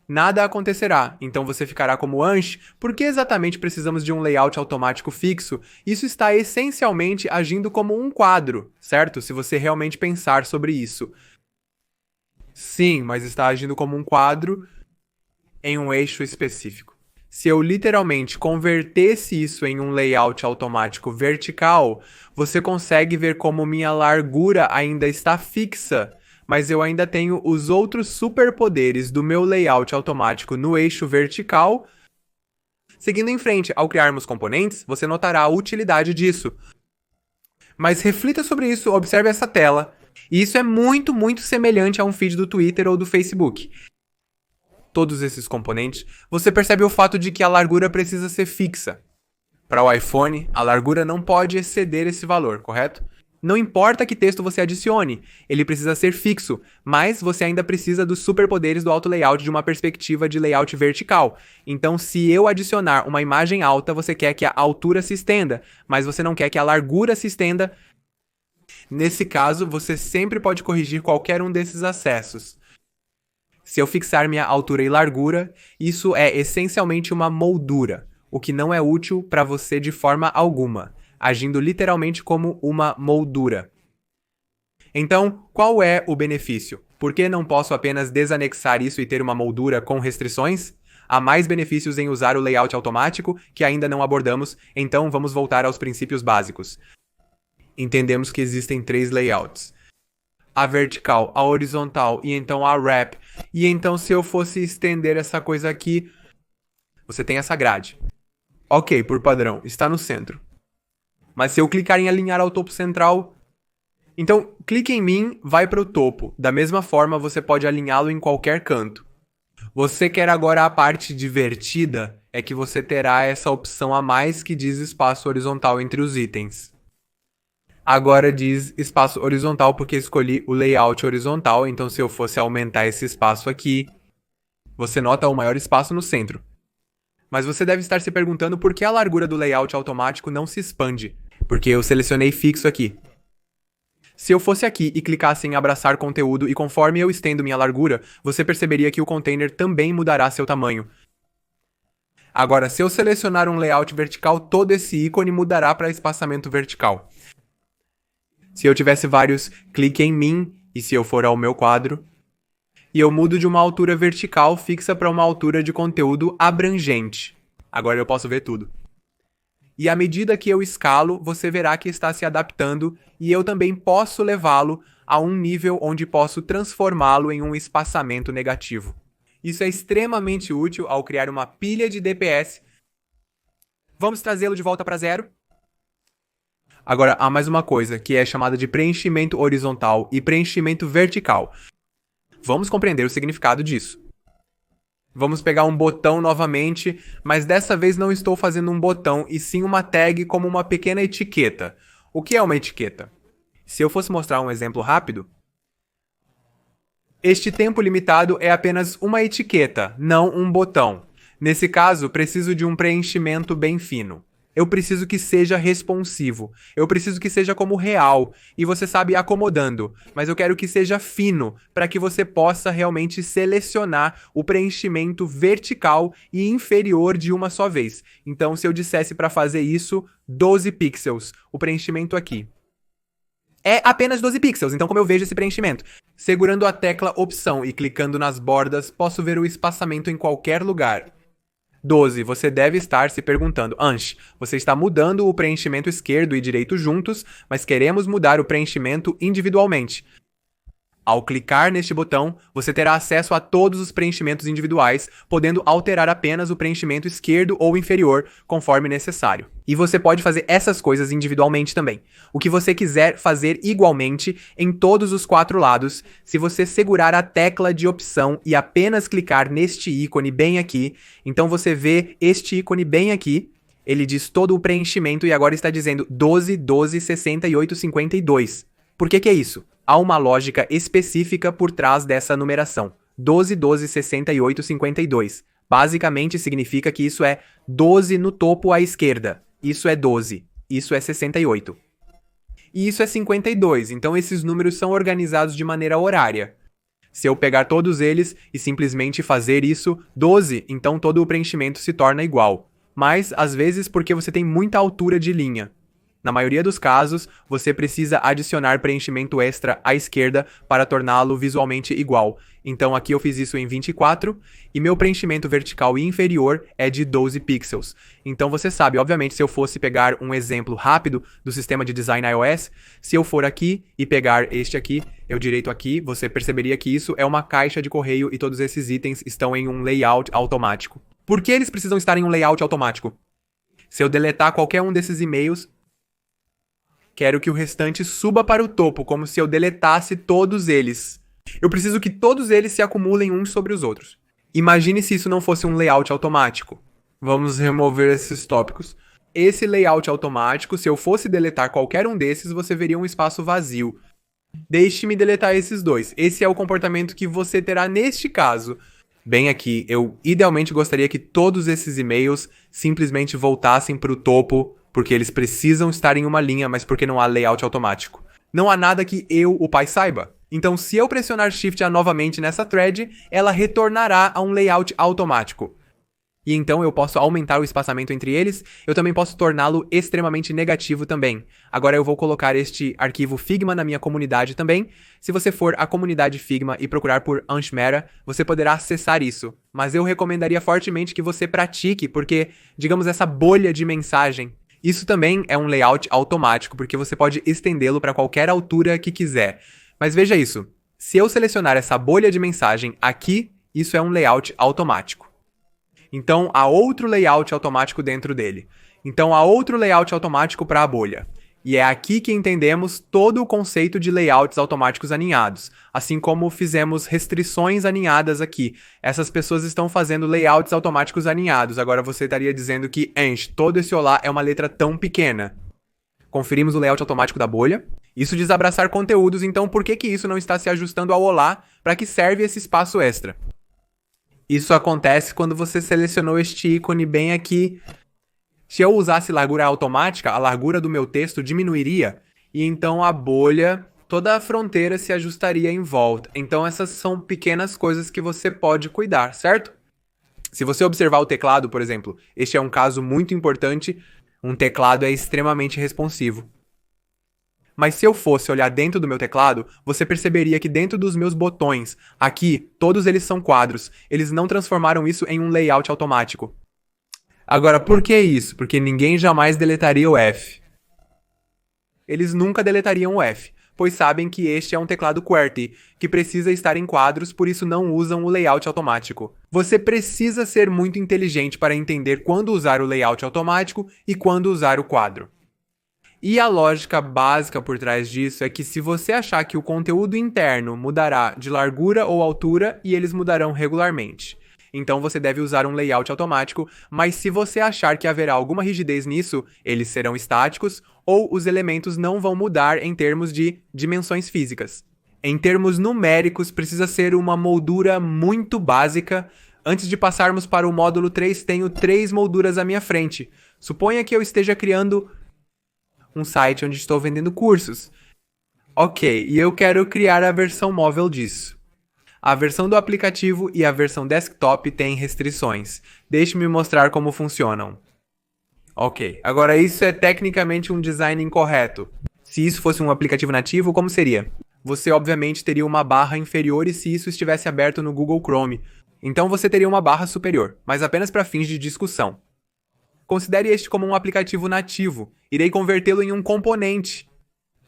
nada acontecerá. Então você ficará como Ansh. Por que exatamente precisamos de um layout automático fixo? Isso está essencialmente agindo como um quadro, certo? Se você realmente pensar sobre isso. Sim, mas está agindo como um quadro em um eixo específico. Se eu literalmente convertesse isso em um layout automático vertical, você consegue ver como minha largura ainda está fixa, mas eu ainda tenho os outros superpoderes do meu layout automático no eixo vertical. Seguindo em frente, ao criarmos componentes, você notará a utilidade disso. Mas reflita sobre isso, observe essa tela. E isso é muito, muito semelhante a um feed do Twitter ou do Facebook. Todos esses componentes, você percebe o fato de que a largura precisa ser fixa. Para o iPhone, a largura não pode exceder esse valor, correto? Não importa que texto você adicione, ele precisa ser fixo, mas você ainda precisa dos superpoderes do auto layout de uma perspectiva de layout vertical. Então, se eu adicionar uma imagem alta, você quer que a altura se estenda, mas você não quer que a largura se estenda. Nesse caso, você sempre pode corrigir qualquer um desses acessos. Se eu fixar minha altura e largura, isso é essencialmente uma moldura, o que não é útil para você de forma alguma, agindo literalmente como uma moldura. Então, qual é o benefício? Por que não posso apenas desanexar isso e ter uma moldura com restrições? Há mais benefícios em usar o layout automático que ainda não abordamos, então vamos voltar aos princípios básicos. Entendemos que existem 3 layouts. A vertical, a horizontal e então a wrap. E então se eu fosse estender essa coisa aqui, você tem essa grade. Ok, por padrão, está no centro. Mas se eu clicar em alinhar ao topo central, então clique em mim, vai para o topo. Da mesma forma, você pode alinhá-lo em qualquer canto. Você quer agora a parte divertida, é que você terá essa opção a mais que diz espaço horizontal entre os itens. Agora diz espaço horizontal porque escolhi o layout horizontal, então se eu fosse aumentar esse espaço aqui, você nota o maior espaço no centro. Mas você deve estar se perguntando por que a largura do layout automático não se expande, porque eu selecionei fixo aqui. Se eu fosse aqui e clicasse em abraçar conteúdo e conforme eu estendo minha largura, você perceberia que o container também mudará seu tamanho. Agora, se eu selecionar um layout vertical, todo esse ícone mudará para espaçamento vertical. Se eu tivesse vários, clique em mim, e se eu for ao meu quadro, e eu mudo de uma altura vertical fixa para uma altura de conteúdo abrangente. Agora eu posso ver tudo. E à medida que eu escalo, você verá que está se adaptando, e eu também posso levá-lo a um nível onde posso transformá-lo em um espaçamento negativo. Isso é extremamente útil ao criar uma pilha de DPS. Vamos trazê-lo de volta para 0? Agora, há mais uma coisa, que é chamada de preenchimento horizontal e preenchimento vertical. Vamos compreender o significado disso. Vamos pegar um botão novamente, mas dessa vez não estou fazendo um botão, e sim uma tag como uma pequena etiqueta. O que é uma etiqueta? Se eu fosse mostrar um exemplo rápido, este tempo limitado é apenas uma etiqueta, não um botão. Nesse caso, preciso de um preenchimento bem fino. Eu preciso que seja responsivo. Eu preciso que seja como real. E você sabe, acomodando. Mas eu quero que seja fino, para que você possa realmente selecionar o preenchimento vertical e inferior de uma só vez. Então, se eu dissesse para fazer isso, 12 pixels, o preenchimento aqui. É apenas 12 pixels, então como eu vejo esse preenchimento? Segurando a tecla Opção e clicando nas bordas, posso ver o espaçamento em qualquer lugar. 12. Você deve estar se perguntando, Ansh, você está mudando o preenchimento esquerdo e direito juntos, mas queremos mudar o preenchimento individualmente. Ao clicar neste botão, você terá acesso a todos os preenchimentos individuais, podendo alterar apenas o preenchimento esquerdo ou inferior, conforme necessário. E você pode fazer essas coisas individualmente também. O que você quiser fazer igualmente em todos os 4 lados, se você segurar a tecla de opção e apenas clicar neste ícone bem aqui, então você vê este ícone bem aqui, ele diz todo o preenchimento e agora está dizendo 12, 12, 68, 52. Por que é isso? Há uma lógica específica por trás dessa numeração. 12, 12, 68, 52. Basicamente significa que isso é 12 no topo à esquerda. Isso é 12. Isso é 68. E isso é 52. Então esses números são organizados de maneira horária. Se eu pegar todos eles e simplesmente fazer isso, 12, então todo o preenchimento se torna igual. Mas, às vezes, porque você tem muita altura de linha. Na maioria dos casos, você precisa adicionar preenchimento extra à esquerda para torná-lo visualmente igual. Então aqui eu fiz isso em 24 e meu preenchimento vertical e inferior é de 12 pixels. Então você sabe, obviamente, se eu fosse pegar um exemplo rápido do sistema de design iOS, se eu for aqui e pegar este aqui, eu direito aqui, você perceberia que isso é uma caixa de correio e todos esses itens estão em um layout automático. Por que eles precisam estar em um layout automático? Se eu deletar qualquer um desses e-mails, quero que o restante suba para o topo, como se eu deletasse todos eles. Eu preciso que todos eles se acumulem uns sobre os outros. Imagine se isso não fosse um layout automático. Vamos remover esses tópicos. Esse layout automático, se eu fosse deletar qualquer um desses, você veria um espaço vazio. Deixe-me deletar esses dois. Esse é o comportamento que você terá neste caso. Bem aqui, eu idealmente gostaria que todos esses e-mails simplesmente voltassem para o topo, porque eles precisam estar em uma linha, mas porque não há layout automático. Não há nada que eu, o pai, saiba. Então, se eu pressionar Shift A novamente nessa thread, ela retornará a um layout automático. E então eu posso aumentar o espaçamento entre eles, eu também posso torná-lo extremamente negativo também. Agora eu vou colocar este arquivo Figma na minha comunidade também. Se você for à comunidade Figma e procurar por Ansh Mehra, você poderá acessar isso. Mas eu recomendaria fortemente que você pratique, porque, digamos, essa bolha de mensagem, isso também é um layout automático, porque você pode estendê-lo para qualquer altura que quiser. Mas veja isso, se eu selecionar essa bolha de mensagem aqui, isso é um layout automático. Então, há outro layout automático dentro dele. Então, há outro layout automático para a bolha. E é aqui que entendemos todo o conceito de layouts automáticos aninhados. Assim como fizemos restrições aninhadas aqui. Essas pessoas estão fazendo layouts automáticos aninhados. Agora você estaria dizendo que, Ansh, todo esse olá é uma letra tão pequena. Conferimos o layout automático da bolha. Isso diz abraçar conteúdos, então por que isso não está se ajustando ao olá? Para que serve esse espaço extra? Isso acontece quando você selecionou este ícone bem aqui. Se eu usasse largura automática, a largura do meu texto diminuiria, e então a bolha, toda a fronteira se ajustaria em volta. Então essas são pequenas coisas que você pode cuidar, certo? Se você observar o teclado, por exemplo, este é um caso muito importante, um teclado é extremamente responsivo. Mas se eu fosse olhar dentro do meu teclado, você perceberia que dentro dos meus botões, aqui, todos eles são quadros. Eles não transformaram isso em um layout automático. Agora, por que isso? Porque ninguém jamais deletaria o F. Eles nunca deletariam o F, pois sabem que este é um teclado QWERTY, que precisa estar em quadros, por isso não usam o layout automático. Você precisa ser muito inteligente para entender quando usar o layout automático e quando usar o quadro. E a lógica básica por trás disso é que se você achar que o conteúdo interno mudará de largura ou altura, e eles mudarão regularmente, então você deve usar um layout automático, mas se você achar que haverá alguma rigidez nisso, eles serão estáticos ou os elementos não vão mudar em termos de dimensões físicas. Em termos numéricos, precisa ser uma moldura muito básica, Antes de passarmos para o módulo 3, tenho 3 molduras à minha frente. Suponha que eu esteja criando um site onde estou vendendo cursos. Ok, e eu quero criar a versão móvel disso. A versão do aplicativo e a versão desktop têm restrições. Deixe-me mostrar como funcionam. Ok, agora isso é tecnicamente um design incorreto. Se isso fosse um aplicativo nativo, como seria? Você obviamente teria uma barra inferior e se isso estivesse aberto no Google Chrome. Então você teria uma barra superior, mas apenas para fins de discussão. Considere este como um aplicativo nativo. Irei convertê-lo em um componente.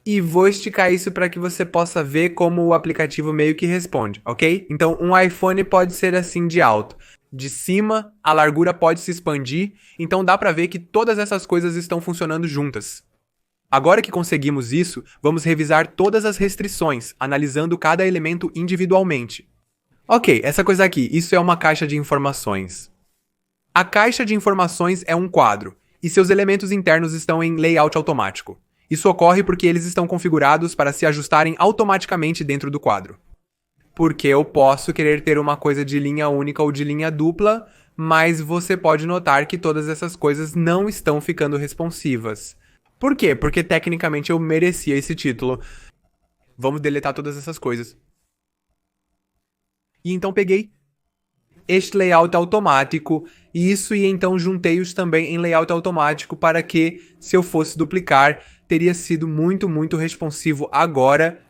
E vou esticar isso para que você possa ver como o aplicativo meio que responde, ok? Então um iPhone pode ser assim de alto. De cima, a largura pode se expandir, então dá para ver que todas essas coisas estão funcionando juntas. Agora que conseguimos isso, vamos revisar todas as restrições, analisando cada elemento individualmente. Ok, essa coisa aqui, isso é uma caixa de informações. A caixa de informações é um quadro, e seus elementos internos estão em layout automático. Isso ocorre porque eles estão configurados para se ajustarem automaticamente dentro do quadro. Porque eu posso querer ter uma coisa de linha única ou de linha dupla, mas você pode notar que todas essas coisas não estão ficando responsivas. Por quê? Porque tecnicamente eu merecia esse título. Vamos deletar todas essas coisas. E então peguei este layout automático, e então juntei-os também em layout automático para que, se eu fosse duplicar, teria sido muito responsivo agora.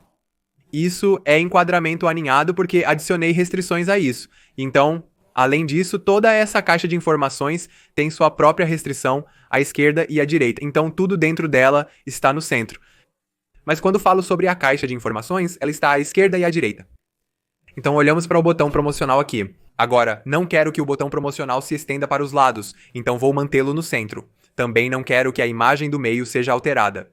Isso é enquadramento aninhado porque adicionei restrições a isso. Então, além disso, toda essa caixa de informações tem sua própria restrição à esquerda e à direita. Então, tudo dentro dela está no centro. Mas quando falo sobre a caixa de informações, ela está à esquerda e à direita. Então, olhamos para o botão promocional aqui. Agora, não quero que o botão promocional se estenda para os lados, então vou mantê-lo no centro. Também não quero que a imagem do meio seja alterada.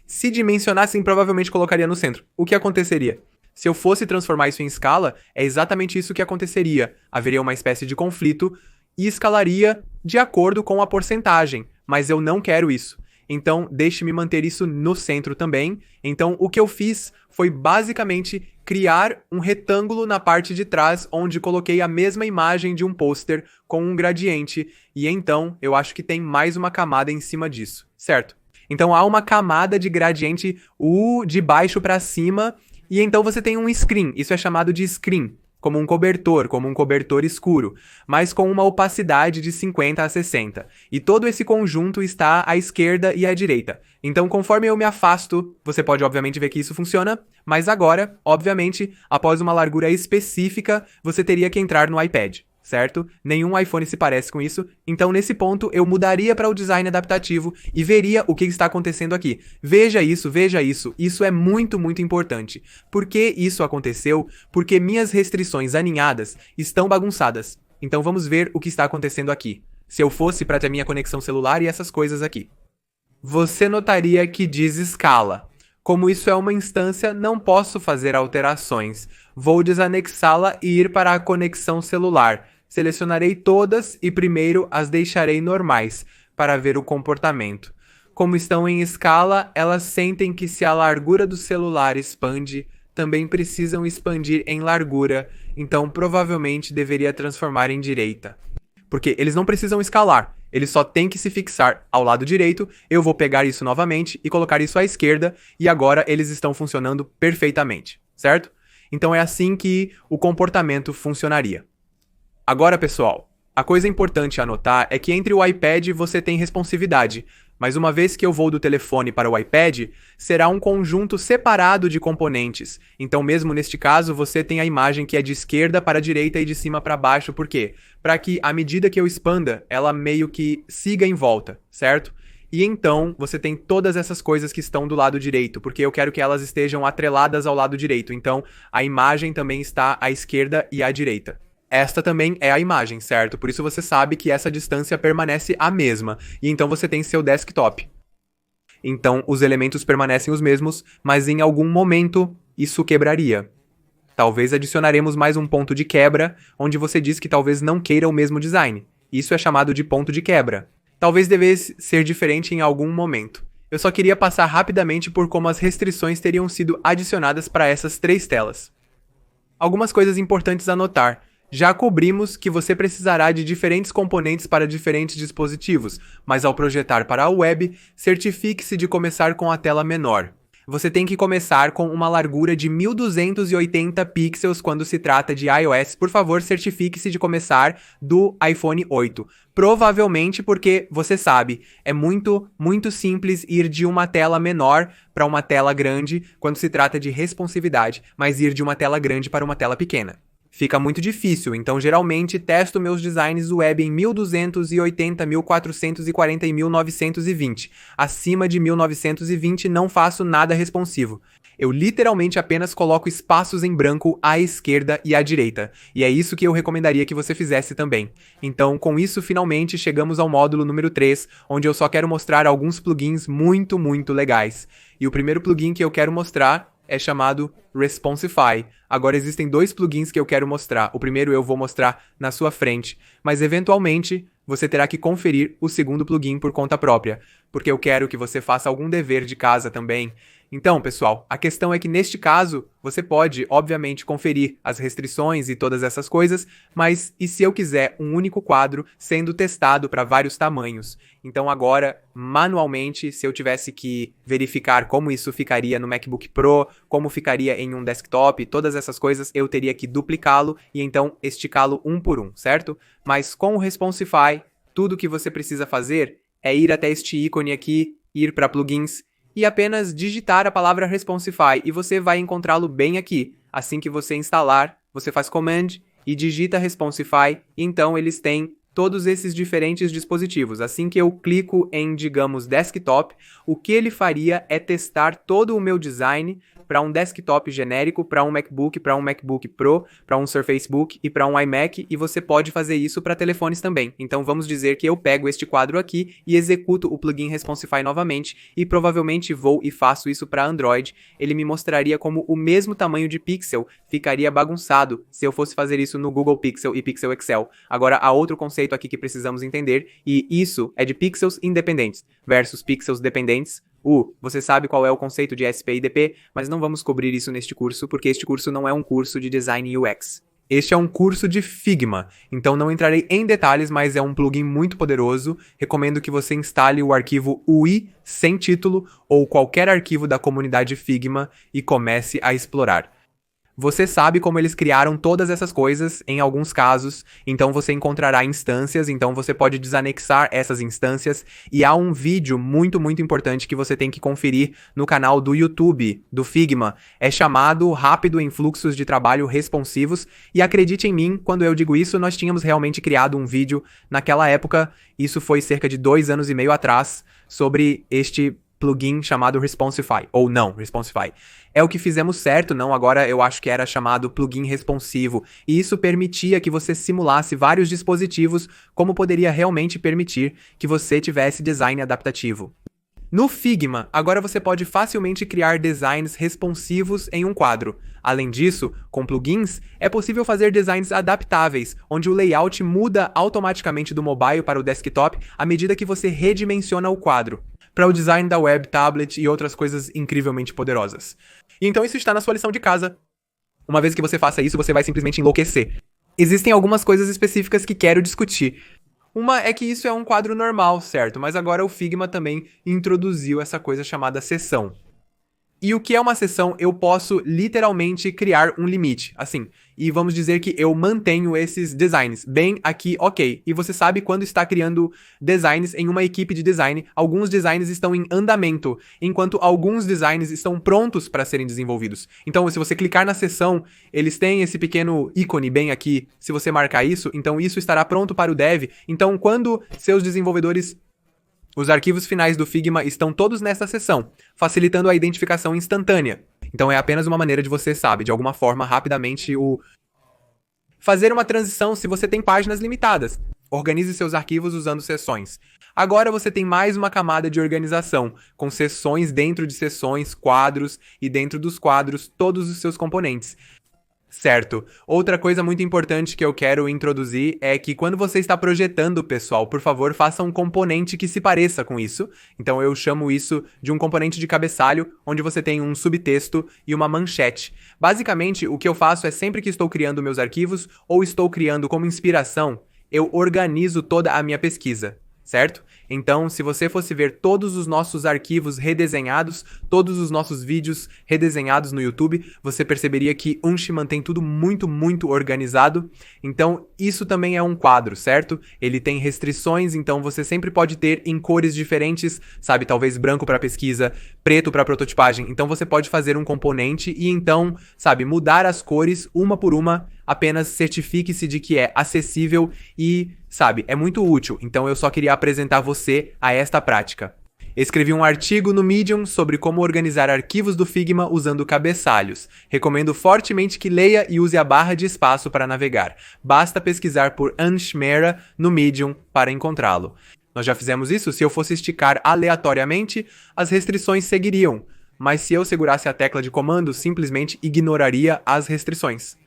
Se dimensionassem, provavelmente colocaria no centro. O que aconteceria? Se eu fosse transformar isso em escala, é exatamente isso que aconteceria. Haveria uma espécie de conflito e escalaria de acordo com a porcentagem, mas eu não quero isso. Então, deixe-me manter isso no centro também. Então, o que eu fiz foi basicamente criar um retângulo na parte de trás, onde coloquei a mesma imagem de um pôster com um gradiente, e então eu acho que tem mais uma camada em cima disso, certo? Então há uma camada de gradiente de baixo para cima, e então você tem um screen, isso é chamado de screen, como um cobertor escuro, mas com uma opacidade de 50 a 60. E todo esse conjunto está à esquerda e à direita. Então, conforme eu me afasto, você pode obviamente ver que isso funciona, mas agora, obviamente, após uma largura específica, você teria que entrar no iPad, certo? Nenhum iPhone se parece com isso, então nesse ponto eu mudaria para o design adaptativo e veria o que está acontecendo aqui. Veja isso, isso é muito importante. Por que isso aconteceu? Porque minhas restrições aninhadas estão bagunçadas. Então vamos ver o que está acontecendo aqui. Se eu fosse para ter minha conexão celular e essas coisas aqui. Você notaria que diz escala. Como isso é uma instância, não posso fazer alterações. Vou desanexá-la e ir para a conexão celular. Selecionarei todas e primeiro as deixarei normais, para ver o comportamento. Como estão em escala, elas sentem que se a largura do celular expande, também precisam expandir em largura, então provavelmente deveria transformar em direita. Porque eles não precisam escalar, eles só têm que se fixar ao lado direito, eu vou pegar isso novamente e colocar isso à esquerda, e agora eles estão funcionando perfeitamente, certo? Então é assim que o comportamento funcionaria. Agora, pessoal, a coisa importante a notar é que entre o iPad você tem responsividade, mas uma vez que eu vou do telefone para o iPad, será um conjunto separado de componentes. Então, mesmo neste caso, você tem a imagem que é de esquerda para a direita e de cima para baixo. Por quê? Para que, à medida que eu expanda, ela meio que siga em volta, certo? E então, você tem todas essas coisas que estão do lado direito, porque eu quero que elas estejam atreladas ao lado direito. Então, a imagem também está à esquerda e à direita. Esta também é a imagem, certo? Por isso você sabe que essa distância permanece a mesma. E então você tem seu desktop. Então os elementos permanecem os mesmos, mas em algum momento isso quebraria. Talvez adicionaremos mais um ponto de quebra, onde você diz que talvez não queira o mesmo design. Isso é chamado de ponto de quebra. Talvez devesse ser diferente em algum momento. Eu só queria passar rapidamente por como as restrições teriam sido adicionadas para essas 3 telas. Algumas coisas importantes a notar. Já cobrimos que você precisará de diferentes componentes para diferentes dispositivos, mas ao projetar para a web, certifique-se de começar com a tela menor. Você tem que começar com uma largura de 1280 pixels quando se trata de iOS. Por favor, certifique-se de começar do iPhone 8. Provavelmente porque, você sabe, é muito simples ir de uma tela menor para uma tela grande quando se trata de responsividade, mas ir de uma tela grande para uma tela pequena fica muito difícil, então geralmente testo meus designs web em 1280, 1440 e 1920. Acima de 1920 não faço nada responsivo. Eu literalmente apenas coloco espaços em branco à esquerda e à direita, e é isso que eu recomendaria que você fizesse também. Então, com isso, finalmente chegamos ao módulo número 3, onde eu só quero mostrar alguns plugins muito legais. E o primeiro plugin que eu quero mostrar é chamado Responsify. Agora existem dois plugins que eu quero mostrar. O primeiro eu vou mostrar na sua frente, mas eventualmente você terá que conferir o segundo plugin por conta própria, porque eu quero que você faça algum dever de casa também. Então, pessoal, a questão é que neste caso, você pode, obviamente, conferir as restrições e todas essas coisas, mas e se eu quiser um único quadro sendo testado para vários tamanhos? Então agora, manualmente, se eu tivesse que verificar como isso ficaria no MacBook Pro, como ficaria em um desktop, todas essas coisas, eu teria que duplicá-lo e então esticá-lo um por um, certo? Mas com o Responsify, tudo que você precisa fazer é ir até este ícone aqui, ir para plugins, e apenas digitar a palavra Responsify e você vai encontrá-lo bem aqui. Assim que você instalar, você faz Command e digita Responsify, e então eles têm todos esses diferentes dispositivos. Assim que eu clico em, digamos, desktop, o que ele faria é testar todo o meu design para um desktop genérico, para um MacBook Pro, para um Surface Book e para um iMac, e você pode fazer isso para telefones também. Então vamos dizer que eu pego este quadro aqui e executo o plugin Responsify novamente, e provavelmente vou e faço isso para Android. Ele me mostraria como o mesmo tamanho de pixel ficaria bagunçado se eu fosse fazer isso no Google Pixel e Pixel Excel. Agora há outro conceito aqui que precisamos entender, e isso é de pixels independentes versus pixels dependentes. Você sabe qual é o conceito de SPIDP, mas não vamos cobrir isso neste curso, porque este curso não é um curso de Design UX. Este é um curso de Figma, então não entrarei em detalhes, mas é um plugin muito poderoso. Recomendo que você instale o arquivo UI sem título ou qualquer arquivo da comunidade Figma e comece a explorar. Você sabe como eles criaram todas essas coisas em alguns casos, então você encontrará instâncias, então você pode desanexar essas instâncias, e há um vídeo muito importante que você tem que conferir no canal do YouTube do Figma, é chamado Rápido em Fluxos de Trabalho Responsivos, e acredite em mim, quando eu digo isso, nós tínhamos realmente criado um vídeo naquela época, isso foi cerca de 2 anos e meio atrás, sobre este plugin chamado Responsify, ou não, Responsify. É o que fizemos certo, não, agora eu acho que era chamado plugin responsivo, e isso permitia que você simulasse vários dispositivos, como poderia realmente permitir que você tivesse design adaptativo. No Figma, agora você pode facilmente criar designs responsivos em um quadro. Além disso, com plugins, é possível fazer designs adaptáveis, onde o layout muda automaticamente do mobile para o desktop à medida que você redimensiona o quadro, para o design da web, tablet e outras coisas incrivelmente poderosas. E então isso está na sua lição de casa. Uma vez que você faça isso, você vai simplesmente enlouquecer. Existem algumas coisas específicas que quero discutir. Uma é que isso é um quadro normal, certo? Mas agora o Figma também introduziu essa coisa chamada seção. E o que é uma seção? Eu posso literalmente criar um limite, assim. E vamos dizer que eu mantenho esses designs bem aqui, ok. E você sabe quando está criando designs em uma equipe de design, alguns designs estão em andamento, enquanto alguns designs estão prontos para serem desenvolvidos. Então, se você clicar na seção, eles têm esse pequeno ícone bem aqui. Se você marcar isso, então isso estará pronto para o dev. Então, quando seus desenvolvedores... Os arquivos finais do Figma estão todos nessa seção, facilitando a identificação instantânea. Então é apenas uma maneira de você, sabe, de alguma forma, rapidamente fazer uma transição se você tem páginas limitadas. Organize seus arquivos usando seções. Agora você tem mais uma camada de organização, com seções dentro de seções, quadros, e dentro dos quadros, todos os seus componentes. Certo. Outra coisa muito importante que eu quero introduzir é que quando você está projetando, pessoal, por favor, faça um componente que se pareça com isso. Então eu chamo isso de um componente de cabeçalho, onde você tem um subtexto e uma manchete. Basicamente, o que eu faço é sempre que estou criando meus arquivos ou estou criando como inspiração, eu organizo toda a minha pesquisa, certo? Então, se você fosse ver todos os nossos arquivos redesenhados, todos os nossos vídeos redesenhados no YouTube, você perceberia que Unchi mantém tudo muito, muito organizado. Então, isso também é um quadro, certo? Ele tem restrições, então você sempre pode ter em cores diferentes, sabe? Talvez branco para pesquisa, preto para prototipagem. Então, você pode fazer um componente e então, sabe, mudar as cores uma por uma. Apenas certifique-se de que é acessível e, sabe, é muito útil. Então eu só queria apresentar você a esta prática. Escrevi um artigo no Medium sobre como organizar arquivos do Figma usando cabeçalhos. Recomendo fortemente que leia e use a barra de espaço para navegar. Basta pesquisar por Unchmera no Medium para encontrá-lo. Nós já fizemos isso, se eu fosse esticar aleatoriamente, as restrições seguiriam. Mas se eu segurasse a tecla de comando, simplesmente ignoraria as restrições.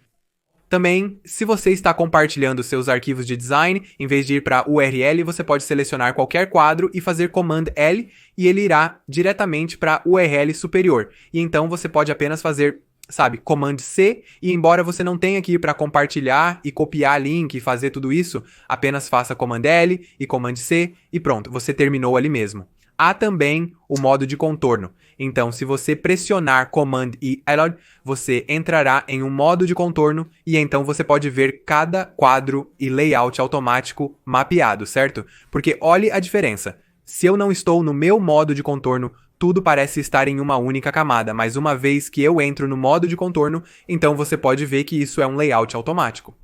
Também, se você está compartilhando seus arquivos de design, em vez de ir para URL, você pode selecionar qualquer quadro e fazer Command L e ele irá diretamente para a URL superior. E então você pode apenas fazer, sabe, Command C e embora você não tenha que ir para compartilhar e copiar link e fazer tudo isso, apenas faça Command L e Command C e pronto, você terminou ali mesmo. Há também o modo de contorno. Então, se você pressionar Command e L, você entrará em um modo de contorno e então você pode ver cada quadro e layout automático mapeado, certo? Porque olhe a diferença. Se eu não estou no meu modo de contorno, tudo parece estar em uma única camada, mas uma vez que eu entro no modo de contorno, então você pode ver que isso é um layout automático.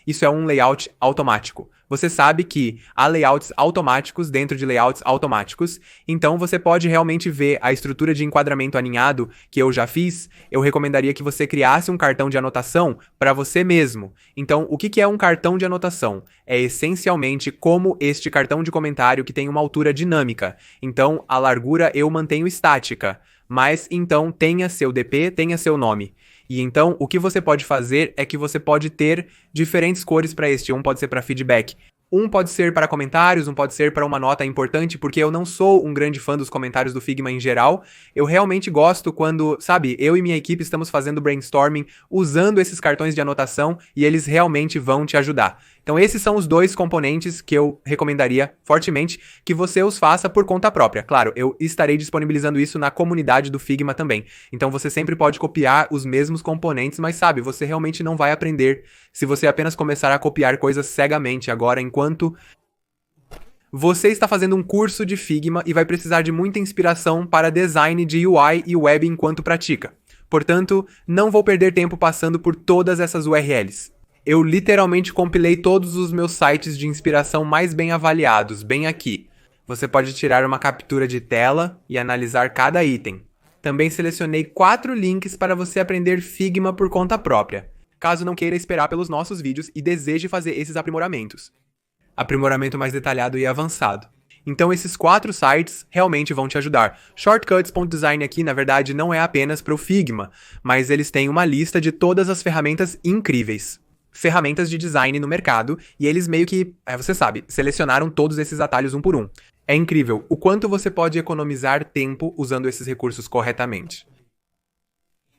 Isso é um layout automático. Você sabe que há layouts automáticos dentro de layouts automáticos, então você pode realmente ver a estrutura de enquadramento alinhado que eu já fiz. Eu recomendaria que você criasse um cartão de anotação para você mesmo. Então, o que é um cartão de anotação? É essencialmente como este cartão de comentário que tem uma altura dinâmica. Então, a largura eu mantenho estática, mas então tenha seu DP, tenha seu nome. E então, o que você pode fazer é que você pode ter diferentes cores para este. Um pode ser para feedback. Um pode ser para comentários, um pode ser para uma nota importante, porque eu não sou um grande fã dos comentários do Figma em geral. Eu realmente gosto quando, sabe, eu e minha equipe estamos fazendo brainstorming usando esses cartões de anotação e eles realmente vão te ajudar. Então esses são os dois componentes que eu recomendaria fortemente que você os faça por conta própria. Claro, eu estarei disponibilizando isso na comunidade do Figma também. Então você sempre pode copiar os mesmos componentes, mas sabe, você realmente não vai aprender se você apenas começar a copiar coisas cegamente agora, enquanto você está fazendo um curso de Figma e vai precisar de muita inspiração para design de UI e web enquanto pratica. Portanto, não vou perder tempo passando por todas essas URLs. Eu literalmente compilei todos os meus sites de inspiração mais bem avaliados, bem aqui. Você pode tirar uma captura de tela e analisar cada item. Também selecionei 4 links para você aprender Figma por conta própria, caso não queira esperar pelos nossos vídeos e deseje fazer esses aprimoramentos. Aprimoramento mais detalhado e avançado. Então esses 4 sites realmente vão te ajudar. Shortcuts.design aqui, na verdade, não é apenas para o Figma, mas eles têm uma lista de todas as ferramentas incríveis. Ferramentas de design no mercado, e eles meio que, você sabe, selecionaram todos esses atalhos um por um. É incrível o quanto você pode economizar tempo usando esses recursos corretamente.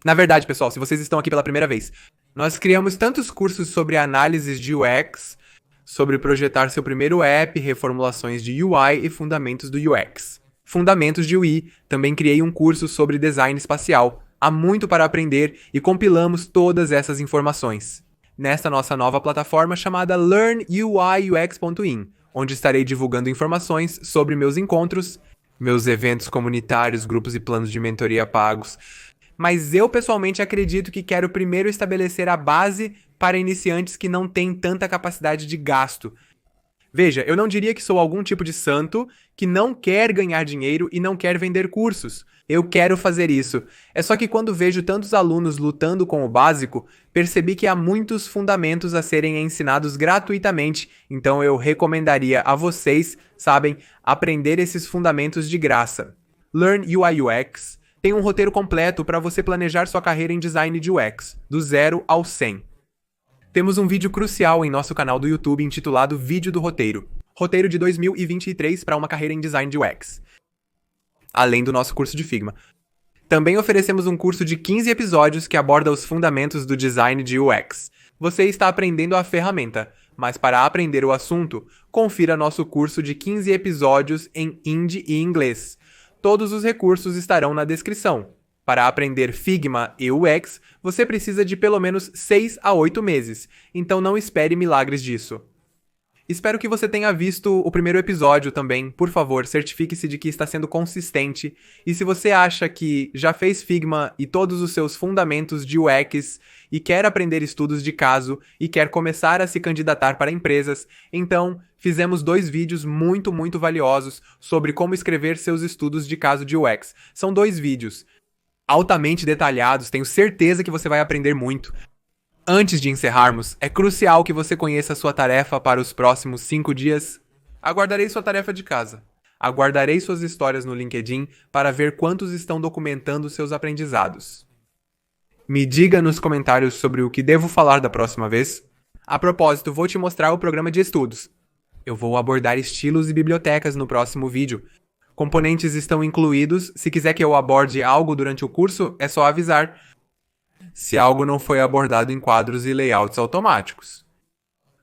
Na verdade, pessoal, se vocês estão aqui pela primeira vez, nós criamos tantos cursos sobre análises de UX, sobre projetar seu primeiro app, reformulações de UI e fundamentos do UX. Fundamentos de UI, também criei um curso sobre design espacial. Há muito para aprender e compilamos todas essas informações nesta nossa nova plataforma chamada LearnUIUX.in, onde estarei divulgando informações sobre meus encontros, meus eventos comunitários, grupos e planos de mentoria pagos. Mas eu pessoalmente acredito que quero primeiro estabelecer a base para iniciantes que não têm tanta capacidade de gasto. Veja, eu não diria que sou algum tipo de santo que não quer ganhar dinheiro e não quer vender cursos. Eu quero fazer isso. É só que quando vejo tantos alunos lutando com o básico, percebi que há muitos fundamentos a serem ensinados gratuitamente, então eu recomendaria a vocês, sabem, aprender esses fundamentos de graça. Learn UI UX Tem um roteiro completo para você planejar sua carreira em design de UX, do 0 ao 100. Temos um vídeo crucial em nosso canal do YouTube intitulado Vídeo do Roteiro. Roteiro de 2023 para uma carreira em design de UX. Além do nosso curso de Figma. Também oferecemos um curso de 15 episódios que aborda os fundamentos do design de UX. Você está aprendendo a ferramenta, mas para aprender o assunto, confira nosso curso de 15 episódios em hindi e inglês. Todos os recursos estarão na descrição. Para aprender Figma e UX, você precisa de pelo menos 6 a 8 meses, então não espere milagres disso. Espero que você tenha visto o primeiro episódio também. Por favor, certifique-se de que está sendo consistente. E se você acha que já fez Figma e todos os seus fundamentos de UX e quer aprender estudos de caso e quer começar a se candidatar para empresas, então fizemos 2 vídeos muito valiosos sobre como escrever seus estudos de caso de UX. São 2 vídeos altamente detalhados, tenho certeza que você vai aprender muito. Antes de encerrarmos, é crucial que você conheça a sua tarefa para os próximos 5 dias. Aguardarei sua tarefa de casa. Aguardarei suas histórias no LinkedIn para ver quantos estão documentando seus aprendizados. Me diga nos comentários sobre o que devo falar da próxima vez. A propósito, vou te mostrar o programa de estudos. Eu vou abordar estilos e bibliotecas no próximo vídeo. Componentes estão incluídos. Se quiser que eu aborde algo durante o curso, é só avisar. Se algo não foi abordado em quadros e layouts automáticos.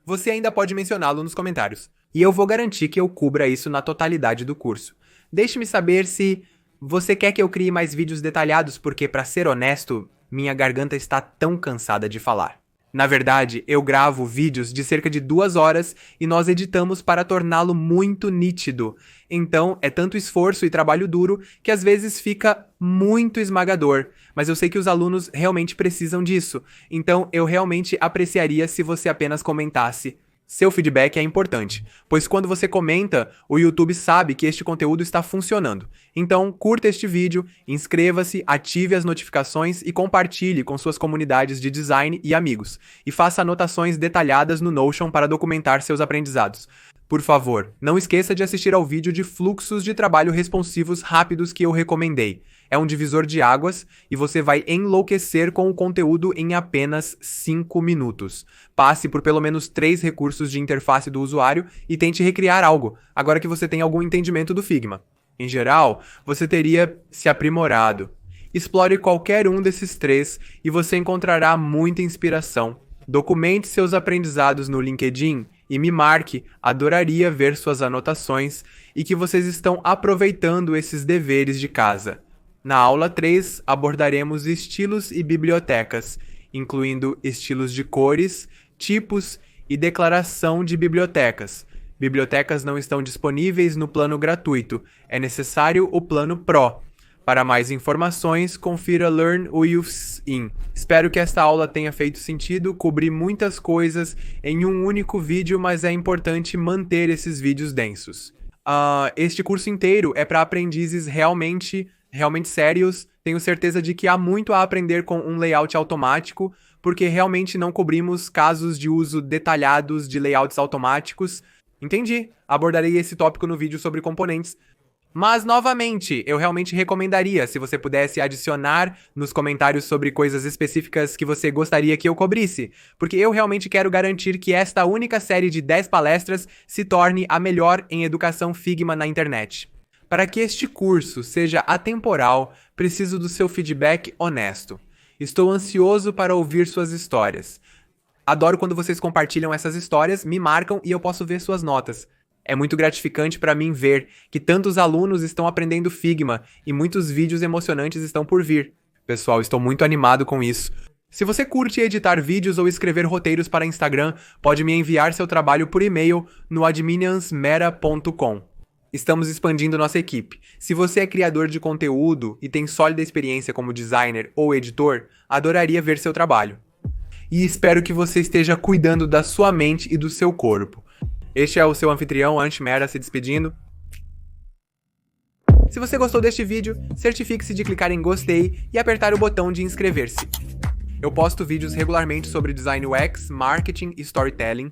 Você ainda pode mencioná-lo nos comentários, e eu vou garantir que eu cubra isso na totalidade do curso. Deixe-me saber se você quer que eu crie mais vídeos detalhados, porque, para ser honesto, minha garganta está tão cansada de falar. Na verdade, eu gravo vídeos de cerca de 2 horas e nós editamos para torná-lo muito nítido. Então, é tanto esforço e trabalho duro que às vezes fica muito esmagador. Mas eu sei que os alunos realmente precisam disso. Então, eu realmente apreciaria se você apenas comentasse. Seu feedback é importante, pois quando você comenta, o YouTube sabe que este conteúdo está funcionando. Então, curta este vídeo, inscreva-se, ative as notificações e compartilhe com suas comunidades de design e amigos. E faça anotações detalhadas no Notion para documentar seus aprendizados. Por favor, não esqueça de assistir ao vídeo de fluxos de trabalho responsivos rápidos que eu recomendei. É um divisor de águas e você vai enlouquecer com o conteúdo em apenas 5 minutos. Passe por pelo menos 3 recursos de interface do usuário e tente recriar algo, agora que você tem algum entendimento do Figma. Em geral, você teria se aprimorado. Explore qualquer um desses 3 e você encontrará muita inspiração. Documente seus aprendizados no LinkedIn e me marque, adoraria ver suas anotações e que vocês estão aproveitando esses deveres de casa. Na aula 3, abordaremos estilos e bibliotecas, incluindo estilos de cores, tipos e declaração de bibliotecas. Bibliotecas não estão disponíveis no plano gratuito, é necessário o plano Pro. Para mais informações, confira Learn with In. Espero que esta aula tenha feito sentido, cobri muitas coisas em um único vídeo, mas é importante manter esses vídeos densos. Este curso inteiro é para aprendizes realmente sérios. Tenho certeza de que há muito a aprender com um layout automático, porque realmente não cobrimos casos de uso detalhados de layouts automáticos. Entendi, abordarei esse tópico no vídeo sobre componentes. Mas, novamente, eu realmente recomendaria se você pudesse adicionar nos comentários sobre coisas específicas que você gostaria que eu cobrisse, porque eu realmente quero garantir que esta única série de 10 palestras se torne a melhor em educação Figma na internet. Para que este curso seja atemporal, preciso do seu feedback honesto. Estou ansioso para ouvir suas histórias. Adoro quando vocês compartilham essas histórias, me marcam e eu posso ver suas notas. É muito gratificante para mim ver que tantos alunos estão aprendendo Figma e muitos vídeos emocionantes estão por vir. Pessoal, estou muito animado com isso. Se você curte editar vídeos ou escrever roteiros para Instagram, pode me enviar seu trabalho por e-mail no adminiansmera.com. Estamos expandindo nossa equipe. Se você é criador de conteúdo e tem sólida experiência como designer ou editor, adoraria ver seu trabalho. E espero que você esteja cuidando da sua mente e do seu corpo. Este é o seu anfitrião, Anti-Mera, se despedindo. Se você gostou deste vídeo, certifique-se de clicar em gostei e apertar o botão de inscrever-se. Eu posto vídeos regularmente sobre design UX, marketing e storytelling.